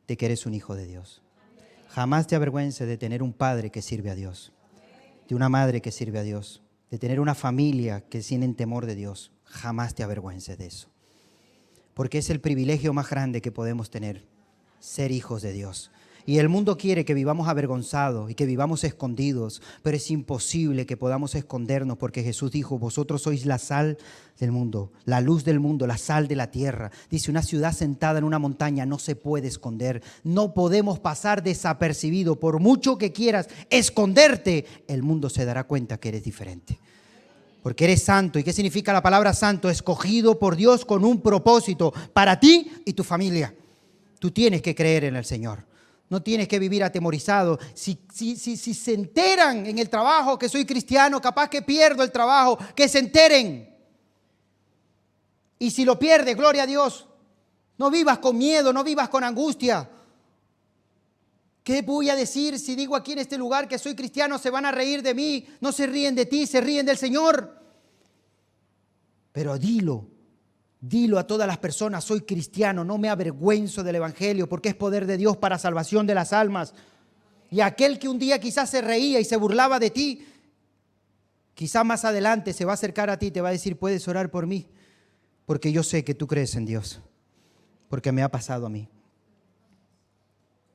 de que eres un hijo de Dios. Jamás te avergüences de tener un padre que sirve a Dios. De una madre que sirve a Dios. De tener una familia que tienen temor de Dios. Jamás te avergüences de eso. Porque es el privilegio más grande que podemos tener. Ser hijos de Dios. Y el mundo quiere que vivamos avergonzados y que vivamos escondidos, pero es imposible que podamos escondernos porque Jesús dijo, vosotros sois la sal del mundo, la luz del mundo, la sal de la tierra. Dice, una ciudad sentada en una montaña no se puede esconder. No podemos pasar desapercibido. Por mucho que quieras esconderte, el mundo se dará cuenta que eres diferente. Porque eres santo. ¿Y qué significa la palabra santo? Escogido por Dios con un propósito para ti y tu familia. Tú tienes que creer en el Señor. No tienes que vivir atemorizado. Si se enteran en el trabajo que soy cristiano, capaz que pierdo el trabajo, que se enteren. Y si lo pierdes, gloria a Dios. No vivas con miedo, no vivas con angustia. ¿Qué voy a decir si digo aquí en este lugar que soy cristiano? Se van a reír de mí. No se ríen de ti, se ríen del Señor. Pero dilo Dilo a todas las personas, soy cristiano, no me avergüenzo del evangelio porque es poder de Dios para salvación de las almas. Y aquel que un día quizás se reía y se burlaba de ti, quizás más adelante se va a acercar a ti y te va a decir, puedes orar por mí, porque yo sé que tú crees en Dios, porque me ha pasado a mí.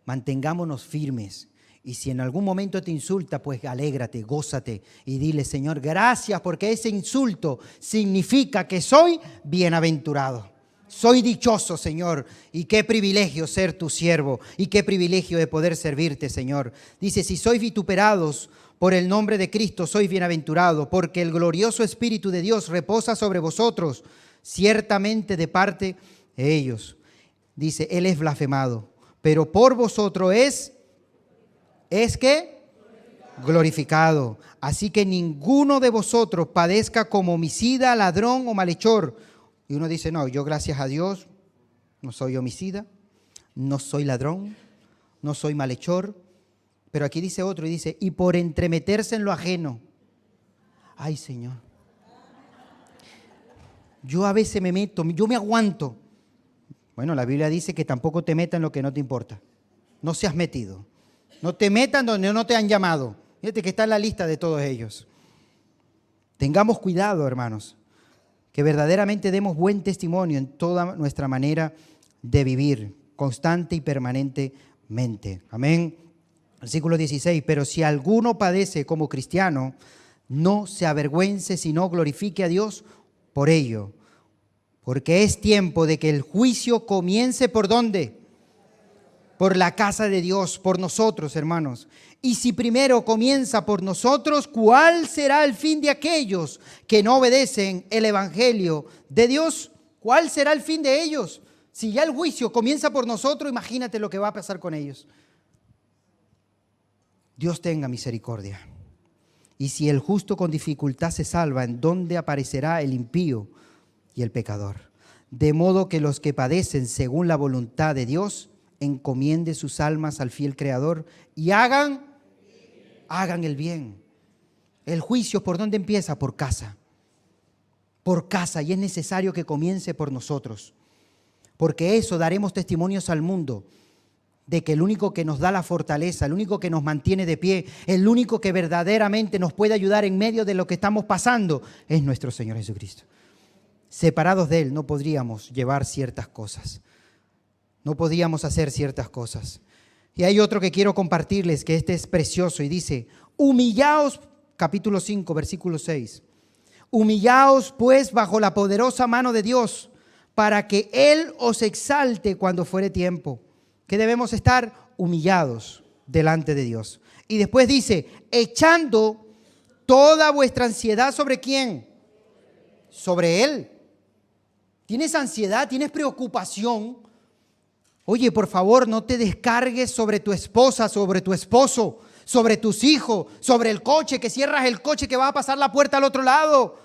Mantengámonos firmes. Y si en algún momento te insulta, pues alégrate, gózate y dile, Señor, gracias, porque ese insulto significa que soy bienaventurado. Soy dichoso, Señor, y qué privilegio ser tu siervo, y qué privilegio de poder servirte, Señor. Dice, si sois vituperados por el nombre de Cristo, sois bienaventurado, porque el glorioso Espíritu de Dios reposa sobre vosotros, ciertamente de parte de ellos. Dice, Él es blasfemado, pero por vosotros ¿es qué? Glorificado. Así que ninguno de vosotros padezca como homicida, ladrón o malhechor. Y uno dice, no, yo gracias a Dios no soy homicida, no soy ladrón, no soy malhechor. Pero aquí dice otro y dice, y por entremeterse en lo ajeno. Ay, Señor. Yo a veces me meto, yo me aguanto. Bueno, la Biblia dice que tampoco te metas en lo que no te importa. No seas metido. No te metan donde no te han llamado. Fíjate que está en la lista de todos ellos. Tengamos cuidado, hermanos, que verdaderamente demos buen testimonio en toda nuestra manera de vivir, constante y permanentemente. Amén. Versículo 16, pero si alguno padece como cristiano, no se avergüence, sino glorifique a Dios por ello. Porque es tiempo de que el juicio comience ¿por dónde? Por la casa de Dios, por nosotros, hermanos. Y si primero comienza por nosotros, ¿cuál será el fin de aquellos que no obedecen el evangelio de Dios? ¿Cuál será el fin de ellos? Si ya el juicio comienza por nosotros, imagínate lo que va a pasar con ellos. Dios tenga misericordia. Y si el justo con dificultad se salva, ¿en dónde aparecerá el impío y el pecador? De modo que los que padecen según la voluntad de Dios, encomiende sus almas al fiel Creador y hagan el bien. El juicio, ¿por dónde empieza? Por casa. Por casa, y es necesario que comience por nosotros. Porque eso daremos testimonios al mundo de que el único que nos da la fortaleza, el único que nos mantiene de pie, el único que verdaderamente nos puede ayudar en medio de lo que estamos pasando, es nuestro Señor Jesucristo. Separados de Él no podríamos llevar ciertas cosas. No podíamos hacer ciertas cosas. Y hay otro que quiero compartirles, que este es precioso y dice, humillaos, capítulo 5, versículo 6. Humillaos pues bajo la poderosa mano de Dios, para que Él os exalte cuando fuere tiempo. Que debemos estar humillados delante de Dios. Y después dice, echando toda vuestra ansiedad ¿sobre quién? Sobre Él. ¿Tienes ansiedad? ¿Tienes preocupación? Oye, por favor, no te descargues sobre tu esposa, sobre tu esposo, sobre tus hijos, sobre el coche, que cierras el coche que va a pasar la puerta al otro lado.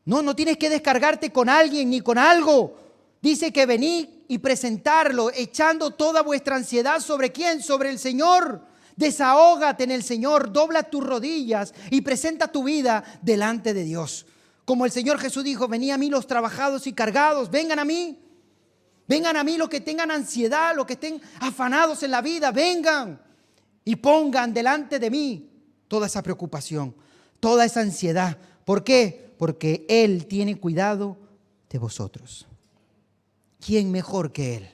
No tienes que descargarte con alguien ni con algo. Dice que venid y presentarlo, echando toda vuestra ansiedad ¿sobre quién? Sobre el Señor. Desahógate en el Señor, dobla tus rodillas y presenta tu vida delante de Dios. Como el Señor Jesús dijo, venid a mí los trabajados y cargados, vengan a mí. Vengan a mí los que tengan ansiedad, los que estén afanados en la vida, vengan y pongan delante de mí toda esa preocupación, toda esa ansiedad. ¿Por qué? Porque Él tiene cuidado de vosotros. ¿Quién mejor que Él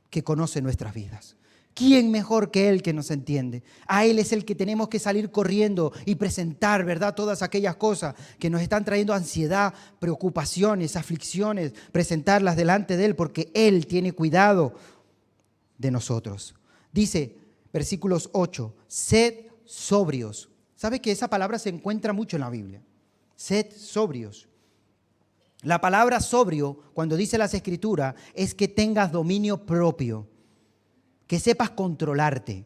que conoce nuestras vidas? ¿Quién mejor que Él que nos entiende? A Él es el que tenemos que salir corriendo y presentar, ¿verdad? Todas aquellas cosas que nos están trayendo ansiedad, preocupaciones, aflicciones, presentarlas delante de Él porque Él tiene cuidado de nosotros. Dice, versículos 8, sed sobrios. ¿Sabe que esa palabra se encuentra mucho en la Biblia? Sed sobrios. La palabra sobrio, cuando dice las Escrituras, es que tengas dominio propio. Que sepas controlarte,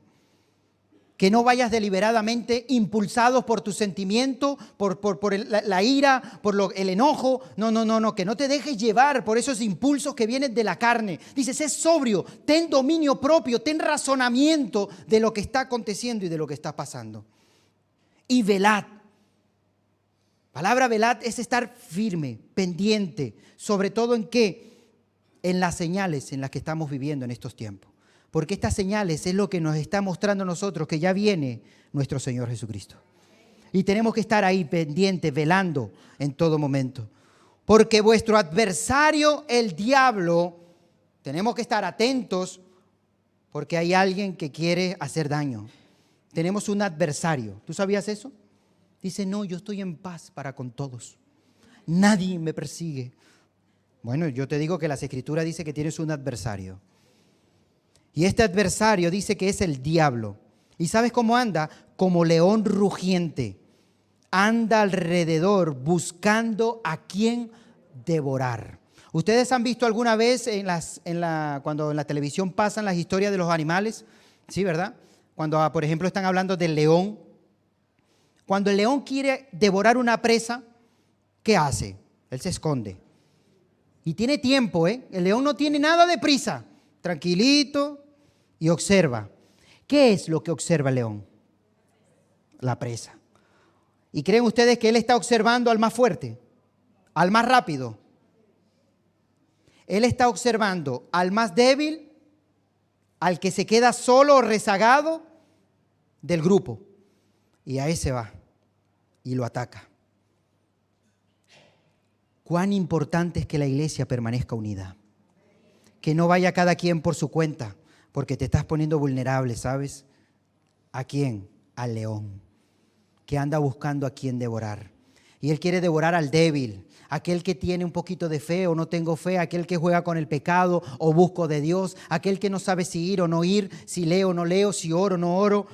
que no vayas deliberadamente impulsados por tu sentimiento, por la ira, por el enojo. No, que no te dejes llevar por esos impulsos que vienen de la carne. Dice, sé sobrio, ten dominio propio, ten razonamiento de lo que está aconteciendo y de lo que está pasando. Y velad. Palabra velad es estar firme, pendiente, sobre todo en qué, en las señales en las que estamos viviendo en estos tiempos. Porque estas señales es lo que nos está mostrando a nosotros que ya viene nuestro Señor Jesucristo. Y tenemos que estar ahí pendientes, velando en todo momento. Porque vuestro adversario, el diablo, tenemos que estar atentos porque hay alguien que quiere hacer daño. Tenemos un adversario. ¿Tú sabías eso? Dice, no, yo estoy en paz para con todos. Nadie me persigue. Bueno, yo te digo que las Escrituras dicen que tienes un adversario. Y este adversario dice que es el diablo. ¿Y sabes cómo anda? Como león rugiente. Anda alrededor buscando a quién devorar. ¿Ustedes han visto alguna vez cuando en la televisión pasan las historias de los animales? Sí, ¿verdad? Cuando, por ejemplo, están hablando del león. Cuando el león quiere devorar una presa, ¿qué hace? Él se esconde. Y tiene tiempo, ¿eh? El león no tiene nada de prisa. Tranquilito y observa. ¿Qué es lo que observa el león? La presa. ¿Y creen ustedes que él está observando al más fuerte? ¿Al más rápido? Él está observando al más débil, al que se queda solo o rezagado del grupo. Y a ese va y lo ataca. Cuán importante es que la iglesia permanezca unida. Que no vaya cada quien por su cuenta, porque te estás poniendo vulnerable, ¿sabes? ¿A quién? Al león, que anda buscando a quién devorar. Y él quiere devorar al débil, aquel que tiene un poquito de fe o no tengo fe, aquel que juega con el pecado o busco de Dios, aquel que no sabe si ir o no ir, si leo o no leo, si oro o no oro.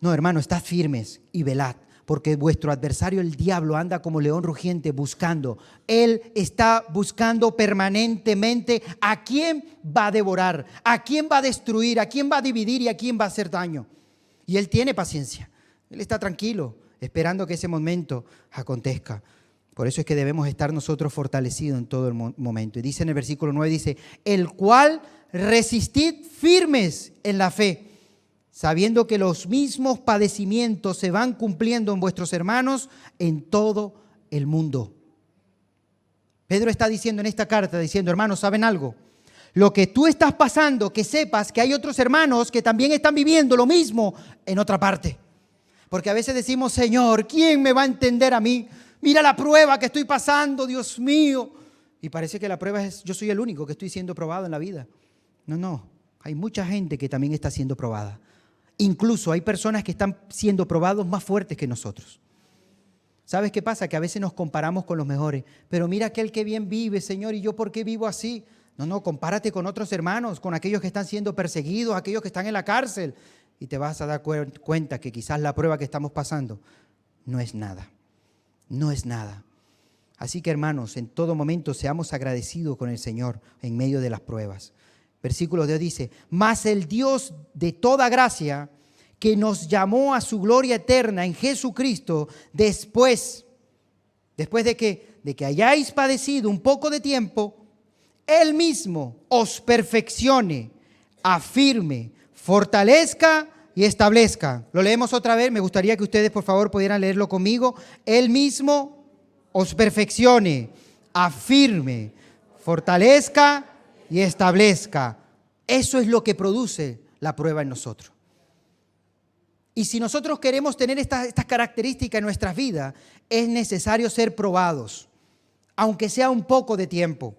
No, hermano, estad firmes y velad, porque vuestro adversario, el diablo, anda como león rugiente buscando. Él está buscando permanentemente a quién va a devorar, a quién va a destruir, a quién va a dividir y a quién va a hacer daño. Y él tiene paciencia, él está tranquilo, esperando que ese momento acontezca. Por eso es que debemos estar nosotros fortalecidos en todo el momento. Y dice en el versículo 9, dice, el cual resistid firmes en la fe, sabiendo que los mismos padecimientos se van cumpliendo en vuestros hermanos en todo el mundo. Pedro está diciendo en esta carta, diciendo, hermanos, ¿saben algo? Lo que tú estás pasando, que sepas que hay otros hermanos que también están viviendo lo mismo en otra parte. Porque a veces decimos, Señor, ¿quién me va a entender a mí? Mira la prueba que estoy pasando, Dios mío. Y parece que la prueba es, yo soy el único que estoy siendo probado en la vida. No, hay mucha gente que también está siendo probada. Incluso hay personas que están siendo probados más fuertes que nosotros. ¿Sabes qué pasa? Que a veces nos comparamos con los mejores. Pero mira aquel que bien vive, Señor, ¿y yo por qué vivo así? No, compárate con otros hermanos, con aquellos que están siendo perseguidos, aquellos que están en la cárcel. Y te vas a dar cuenta que quizás la prueba que estamos pasando no es nada. No es nada. Así que, hermanos, en todo momento seamos agradecidos con el Señor en medio de las pruebas. Versículo 2 dice, mas el Dios de toda gracia, que nos llamó a su gloria eterna en Jesucristo, después de que hayáis padecido un poco de tiempo, Él mismo os perfeccione, afirme, fortalezca y establezca. Lo leemos otra vez, me gustaría que ustedes por favor pudieran leerlo conmigo. Él mismo os perfeccione, afirme, fortalezca y establezca. Eso es lo que produce la prueba en nosotros. Y si nosotros queremos tener estas características en nuestras vidas, es necesario ser probados, aunque sea un poco de tiempo.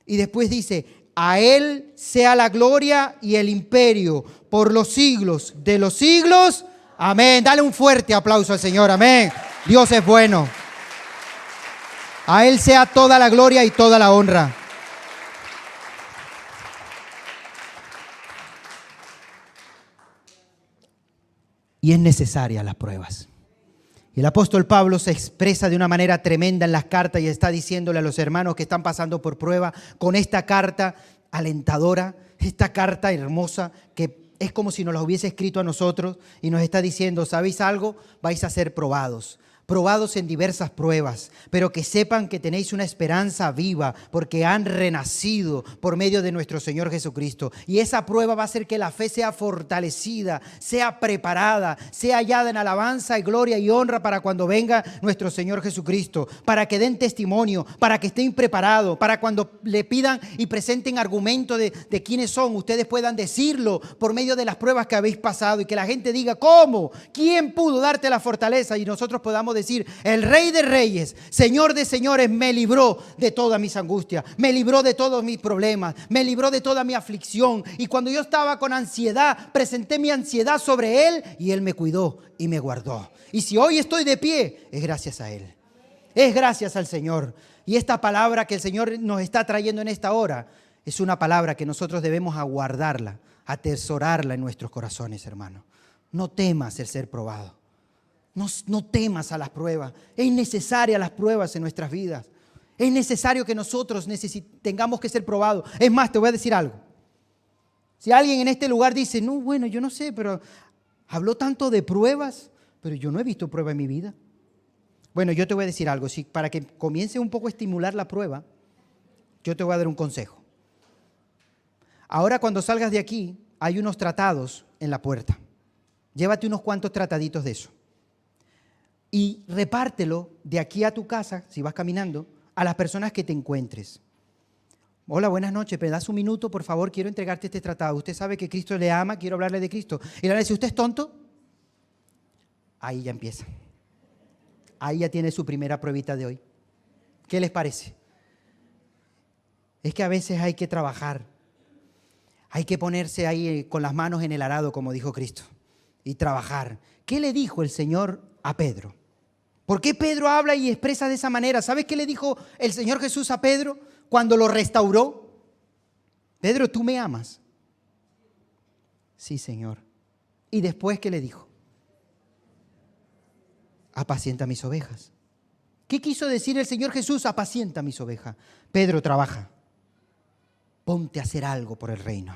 Y después dice, a Él sea la gloria y el imperio por los siglos de los siglos. Amén. Dale un fuerte aplauso al Señor. Amén. Dios es bueno. A Él sea toda la gloria y toda la honra. Y es necesaria las pruebas. Y el apóstol Pablo se expresa de una manera tremenda en las cartas y está diciéndole a los hermanos que están pasando por prueba con esta carta alentadora, esta carta hermosa que es como si nos la hubiese escrito a nosotros y nos está diciendo, ¿sabéis algo? Vais a ser probados. probados en diversas pruebas, pero que sepan que tenéis una esperanza viva, porque han renacido por medio de nuestro Señor Jesucristo. Y esa prueba va a hacer que la fe sea fortalecida, sea preparada, sea hallada en alabanza y gloria y honra para cuando venga nuestro Señor Jesucristo, para que den testimonio, para que estén preparados, para cuando le pidan y presenten argumentos de quiénes son, ustedes puedan decirlo por medio de las pruebas que habéis pasado y que la gente diga, ¿cómo? ¿Quién pudo darte la fortaleza? Y nosotros podamos decir, el Rey de Reyes, Señor de Señores, me libró de todas mis angustias, me libró de todos mis problemas, me libró de toda mi aflicción. Y cuando yo estaba con ansiedad, presenté mi ansiedad sobre Él y Él me cuidó y me guardó. Y si hoy estoy de pie, es gracias a Él. Es gracias al Señor. Y esta palabra que el Señor nos está trayendo en esta hora es una palabra que nosotros debemos aguardarla, atesorarla en nuestros corazones, hermano. No temas el ser probado. No temas a las pruebas. Es necesaria las pruebas en nuestras vidas. Es necesario que nosotros tengamos que ser probados. Es más, te voy a decir algo. Si alguien en este lugar dice, no, bueno, yo no sé, pero habló tanto de pruebas, pero yo no he visto prueba en mi vida. Bueno, yo te voy a decir algo. Para que comience un poco a estimular la prueba, yo te voy a dar un consejo. Ahora cuando salgas de aquí, hay unos tratados en la puerta. Llévate unos cuantos trataditos de eso. Y repártelo de aquí a tu casa, si vas caminando, a las personas que te encuentres. Hola, buenas noches, ¿me das un minuto? Por favor, quiero entregarte este tratado. Usted sabe que Cristo le ama, quiero hablarle de Cristo. Y le dice, ¿usted es tonto? Ahí ya empieza. Ahí ya tiene su primera pruebita de hoy. ¿Qué les parece? Es que a veces hay que trabajar. Hay que ponerse ahí con las manos en el arado, como dijo Cristo, y trabajar. ¿Qué le dijo el Señor a Pedro? ¿Por qué Pedro habla y expresa de esa manera? ¿Sabes qué le dijo el Señor Jesús a Pedro cuando lo restauró? Pedro, ¿tú me amas? Sí, Señor. ¿Y después qué le dijo? Apacienta mis ovejas. ¿Qué quiso decir el Señor Jesús? Apacienta mis ovejas. Pedro, trabaja. Ponte a hacer algo por el reino.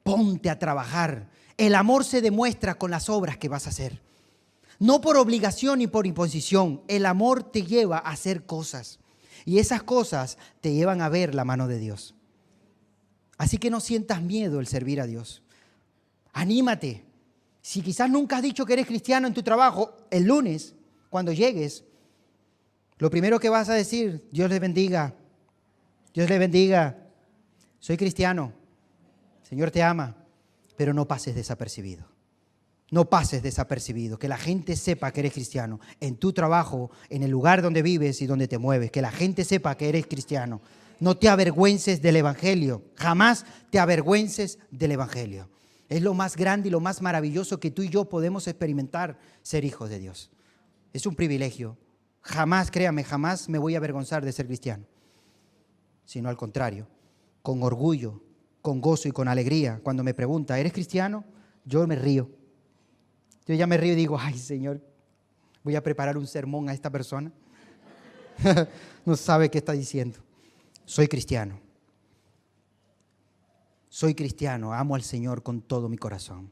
Ponte a trabajar. El amor se demuestra con las obras que vas a hacer. No por obligación ni por imposición. El amor te lleva a hacer cosas. Y esas cosas te llevan a ver la mano de Dios. Así que no sientas miedo el servir a Dios. Anímate. Si quizás nunca has dicho que eres cristiano en tu trabajo, el lunes, cuando llegues, lo primero que vas a decir, Dios les bendiga. Dios les bendiga. Soy cristiano. Señor te ama. Pero no pases desapercibido. No pases desapercibido, que la gente sepa que eres cristiano, en tu trabajo, en el lugar donde vives y donde te mueves, que la gente sepa que eres cristiano. No te avergüences del Evangelio, jamás te avergüences del Evangelio. Es lo más grande y lo más maravilloso que tú y yo podemos experimentar, ser hijos de Dios. Es un privilegio. Jamás, créame, jamás me voy a avergonzar de ser cristiano, sino al contrario, con orgullo, con gozo y con alegría. Cuando me pregunta, ¿eres cristiano? Yo me río. Yo ya me río y digo, ay, Señor, voy a preparar un sermón a esta persona. No sabe qué está diciendo. Soy cristiano. Soy cristiano, amo al Señor con todo mi corazón.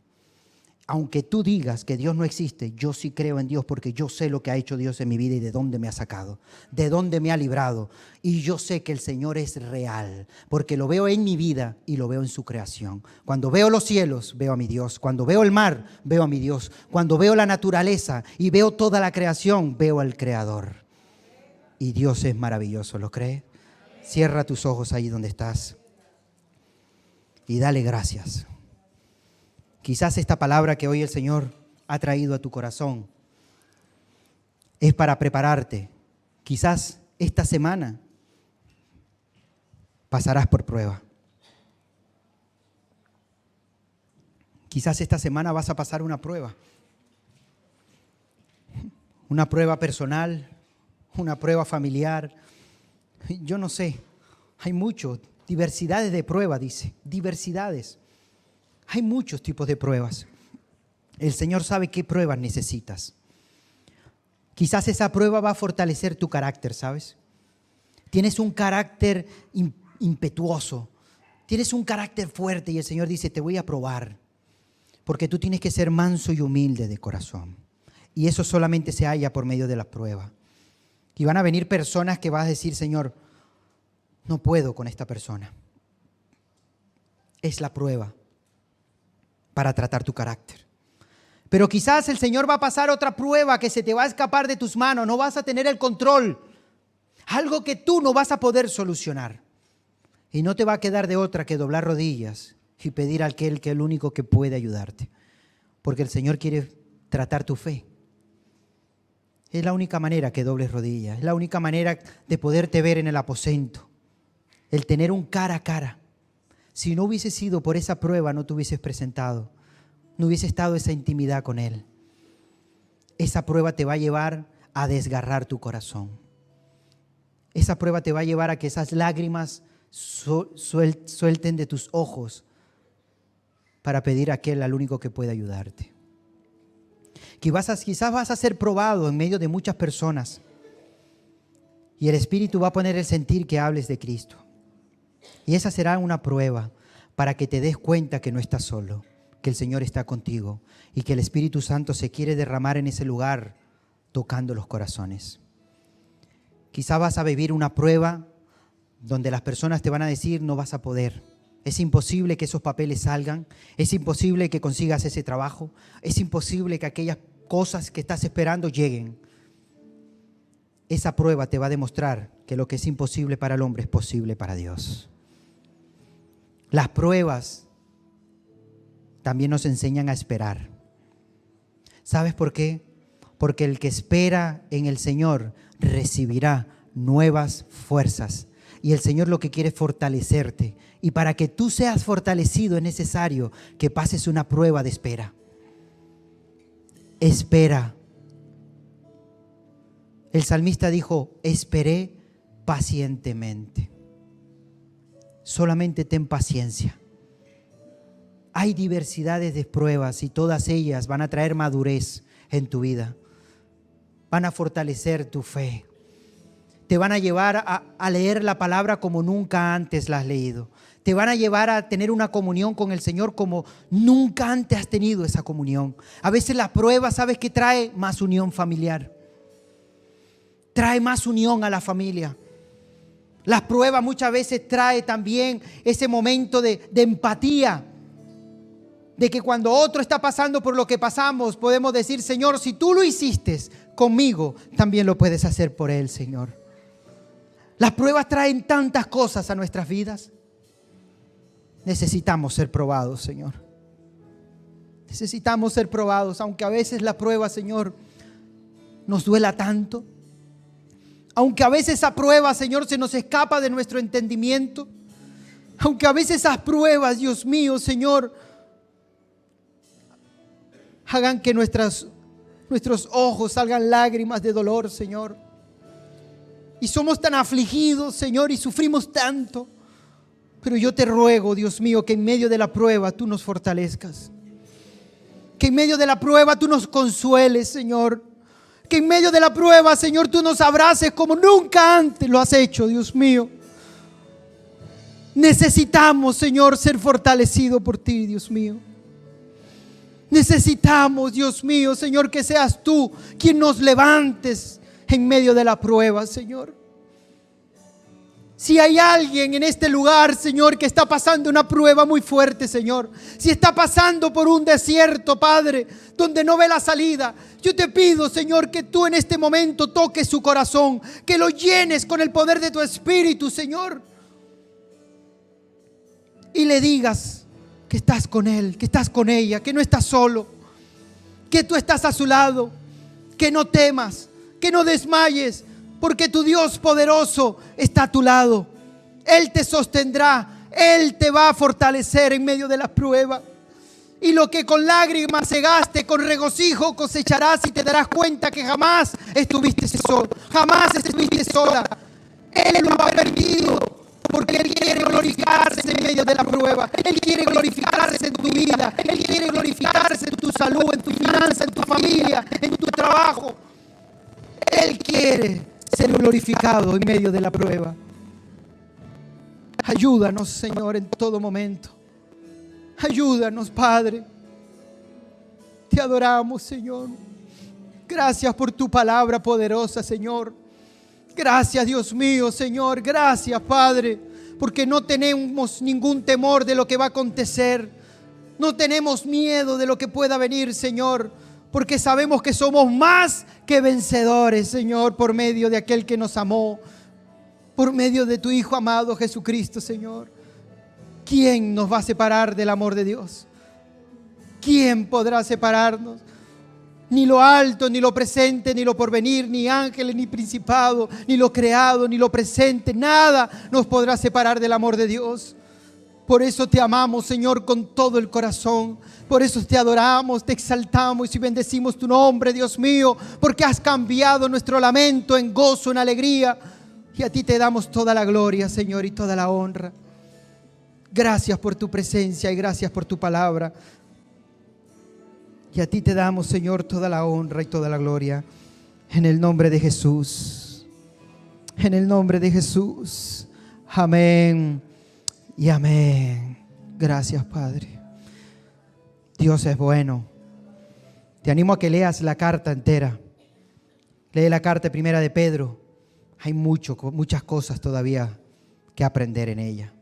Aunque tú digas que Dios no existe, yo sí creo en Dios porque yo sé lo que ha hecho Dios en mi vida y de dónde me ha sacado, de dónde me ha librado. Y yo sé que el Señor es real porque lo veo en mi vida y lo veo en su creación. Cuando veo los cielos, veo a mi Dios. Cuando veo el mar, veo a mi Dios. Cuando veo la naturaleza y veo toda la creación, veo al Creador. Y Dios es maravilloso, ¿lo crees? Cierra tus ojos ahí donde estás y dale gracias. Quizás esta palabra que hoy el Señor ha traído a tu corazón es para prepararte. Quizás esta semana pasarás por prueba. Quizás esta semana vas a pasar una prueba. Una prueba personal, una prueba familiar. Yo no sé, hay muchos, diversidades de pruebas, dice, diversidades. Hay muchos tipos de pruebas. El Señor sabe qué pruebas necesitas. Quizás esa prueba va a fortalecer tu carácter, ¿sabes? Tienes un carácter impetuoso. Tienes un carácter fuerte y el Señor dice, te voy a probar. Porque tú tienes que ser manso y humilde de corazón. Y eso solamente se halla por medio de la prueba. Y van a venir personas que vas a decir, Señor, no puedo con esta persona. Es la prueba para tratar tu carácter. Pero quizás el Señor va a pasar otra prueba que se te va a escapar de tus manos. No vas a tener el control. Algo que tú no vas a poder solucionar. Y no te va a quedar de otra que doblar rodillas y pedir a aquel que es el único que puede ayudarte. Porque el Señor quiere tratar tu fe. Es la única manera que dobles rodillas. Es la única manera de poderte ver en el aposento. El tener un cara a cara. Si no hubiese sido por esa prueba, no te hubieses presentado. No hubiese estado esa intimidad con Él. Esa prueba te va a llevar a desgarrar tu corazón. Esa prueba te va a llevar a que esas lágrimas suelten de tus ojos para pedir a aquel al único que puede ayudarte. Quizás vas a ser probado en medio de muchas personas y el Espíritu va a poner el sentir que hables de Cristo. Y esa será una prueba para que te des cuenta que no estás solo, que el Señor está contigo y que el Espíritu Santo se quiere derramar en ese lugar tocando los corazones. Quizás vas a vivir una prueba donde las personas te van a decir no vas a poder. Es imposible que esos papeles salgan, es imposible que consigas ese trabajo, es imposible que aquellas cosas que estás esperando lleguen. Esa prueba te va a demostrar que lo que es imposible para el hombre es posible para Dios. Las pruebas también nos enseñan a esperar. ¿Sabes por qué? Porque el que espera en el Señor recibirá nuevas fuerzas. Y el Señor lo que quiere es fortalecerte. Y para que tú seas fortalecido es necesario que pases una prueba de espera. Espera. El salmista dijo, esperé pacientemente. Solamente ten paciencia. Hay diversidades de pruebas y todas ellas van a traer madurez en tu vida. Van a fortalecer tu fe. Te van a llevar a leer la palabra como nunca antes la has leído. Te van a llevar a tener una comunión con el Señor como nunca antes has tenido esa comunión. A veces la prueba, ¿sabes qué trae? Más unión familiar. Trae más unión a la familia. Las pruebas muchas veces trae también ese momento de empatía. De que cuando otro está pasando por lo que pasamos, podemos decir, Señor, si tú lo hiciste conmigo, también lo puedes hacer por él, Señor. Las pruebas traen tantas cosas a nuestras vidas. Necesitamos ser probados, Señor. Necesitamos ser probados, aunque a veces la prueba, Señor, nos duela tanto. Aunque a veces esa prueba, Señor, se nos escapa de nuestro entendimiento. Aunque a veces esas pruebas, Dios mío, Señor, hagan que nuestros ojos salgan lágrimas de dolor, Señor. Y somos tan afligidos, Señor, y sufrimos tanto. Pero yo te ruego, Dios mío, que en medio de la prueba tú nos fortalezcas. Que en medio de la prueba tú nos consueles, Señor. Que en medio de la prueba, Señor, tú nos abraces como nunca antes lo has hecho, Dios mío. Necesitamos, Señor, ser fortalecidos por ti, Dios mío. Necesitamos, Dios mío, Señor, que seas tú quien nos levantes en medio de la prueba, Señor. Si hay alguien en este lugar, Señor, que está pasando una prueba muy fuerte, Señor, si está pasando por un desierto, Padre, donde no ve la salida, yo te pido, Señor, que tú en este momento toques su corazón, que lo llenes con el poder de tu Espíritu, Señor, y le digas que estás con él, que estás con ella, que no estás solo, que tú estás a su lado, que no temas, que no desmayes, porque tu Dios poderoso está a tu lado. Él te sostendrá, Él te va a fortalecer en medio de la prueba. Y lo que con lágrimas segaste, con regocijo cosecharás y te darás cuenta que jamás estuviste solo, jamás estuviste sola. Él lo ha permitido porque Él quiere glorificarse en medio de la prueba. Él quiere glorificarse en tu vida. Él quiere glorificarse en tu salud, en tu finanza, en tu familia, en tu trabajo. Él quiere ser glorificado en medio de la prueba. Ayúdanos, Señor, en todo momento. Ayúdanos, Padre. Te adoramos, Señor. Gracias por tu palabra poderosa, Señor. Gracias, Dios mío, Señor. Gracias, Padre, porque no tenemos ningún temor de lo que va a acontecer. No tenemos miedo de lo que pueda venir, Señor, porque sabemos que somos más que vencedores, Señor, por medio de aquel que nos amó, por medio de tu Hijo amado Jesucristo, Señor. ¿Quién nos va a separar del amor de Dios? ¿Quién podrá separarnos? Ni lo alto, ni lo presente, ni lo porvenir, ni ángeles, ni principado, ni lo creado, ni lo presente. Nada nos podrá separar del amor de Dios. Por eso te amamos, Señor, con todo el corazón. Por eso te adoramos, te exaltamos y bendecimos tu nombre, Dios mío, porque has cambiado nuestro lamento en gozo, en alegría. Y a ti te damos toda la gloria, Señor, y toda la honra. Gracias por tu presencia y gracias por tu palabra. Y a ti te damos, Señor, toda la honra y toda la gloria. En el nombre de Jesús. En el nombre de Jesús. Amén y amén. Gracias, Padre. Dios es bueno. Te animo a que leas la carta entera. Lee la carta primera de Pedro. Hay muchas cosas todavía que aprender en ella.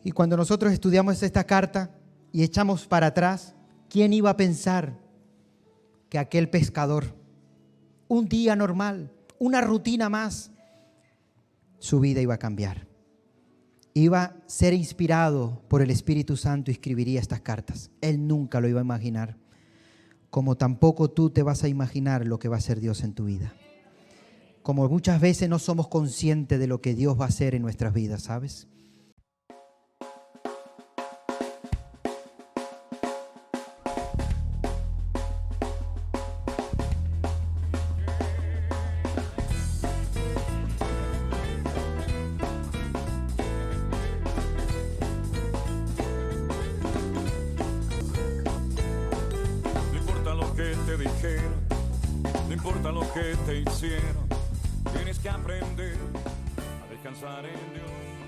Y cuando nosotros estudiamos esta carta y echamos para atrás, ¿quién iba a pensar que aquel pescador, un día normal, una rutina más, su vida iba a cambiar? Iba a ser inspirado por el Espíritu Santo y escribiría estas cartas. Él nunca lo iba a imaginar, como tampoco tú te vas a imaginar lo que va a hacer Dios en tu vida. Como muchas veces no somos conscientes de lo que Dios va a hacer en nuestras vidas, ¿sabes? Te dijeron, no importa lo que te hicieron, tienes que aprender a descansar en Dios.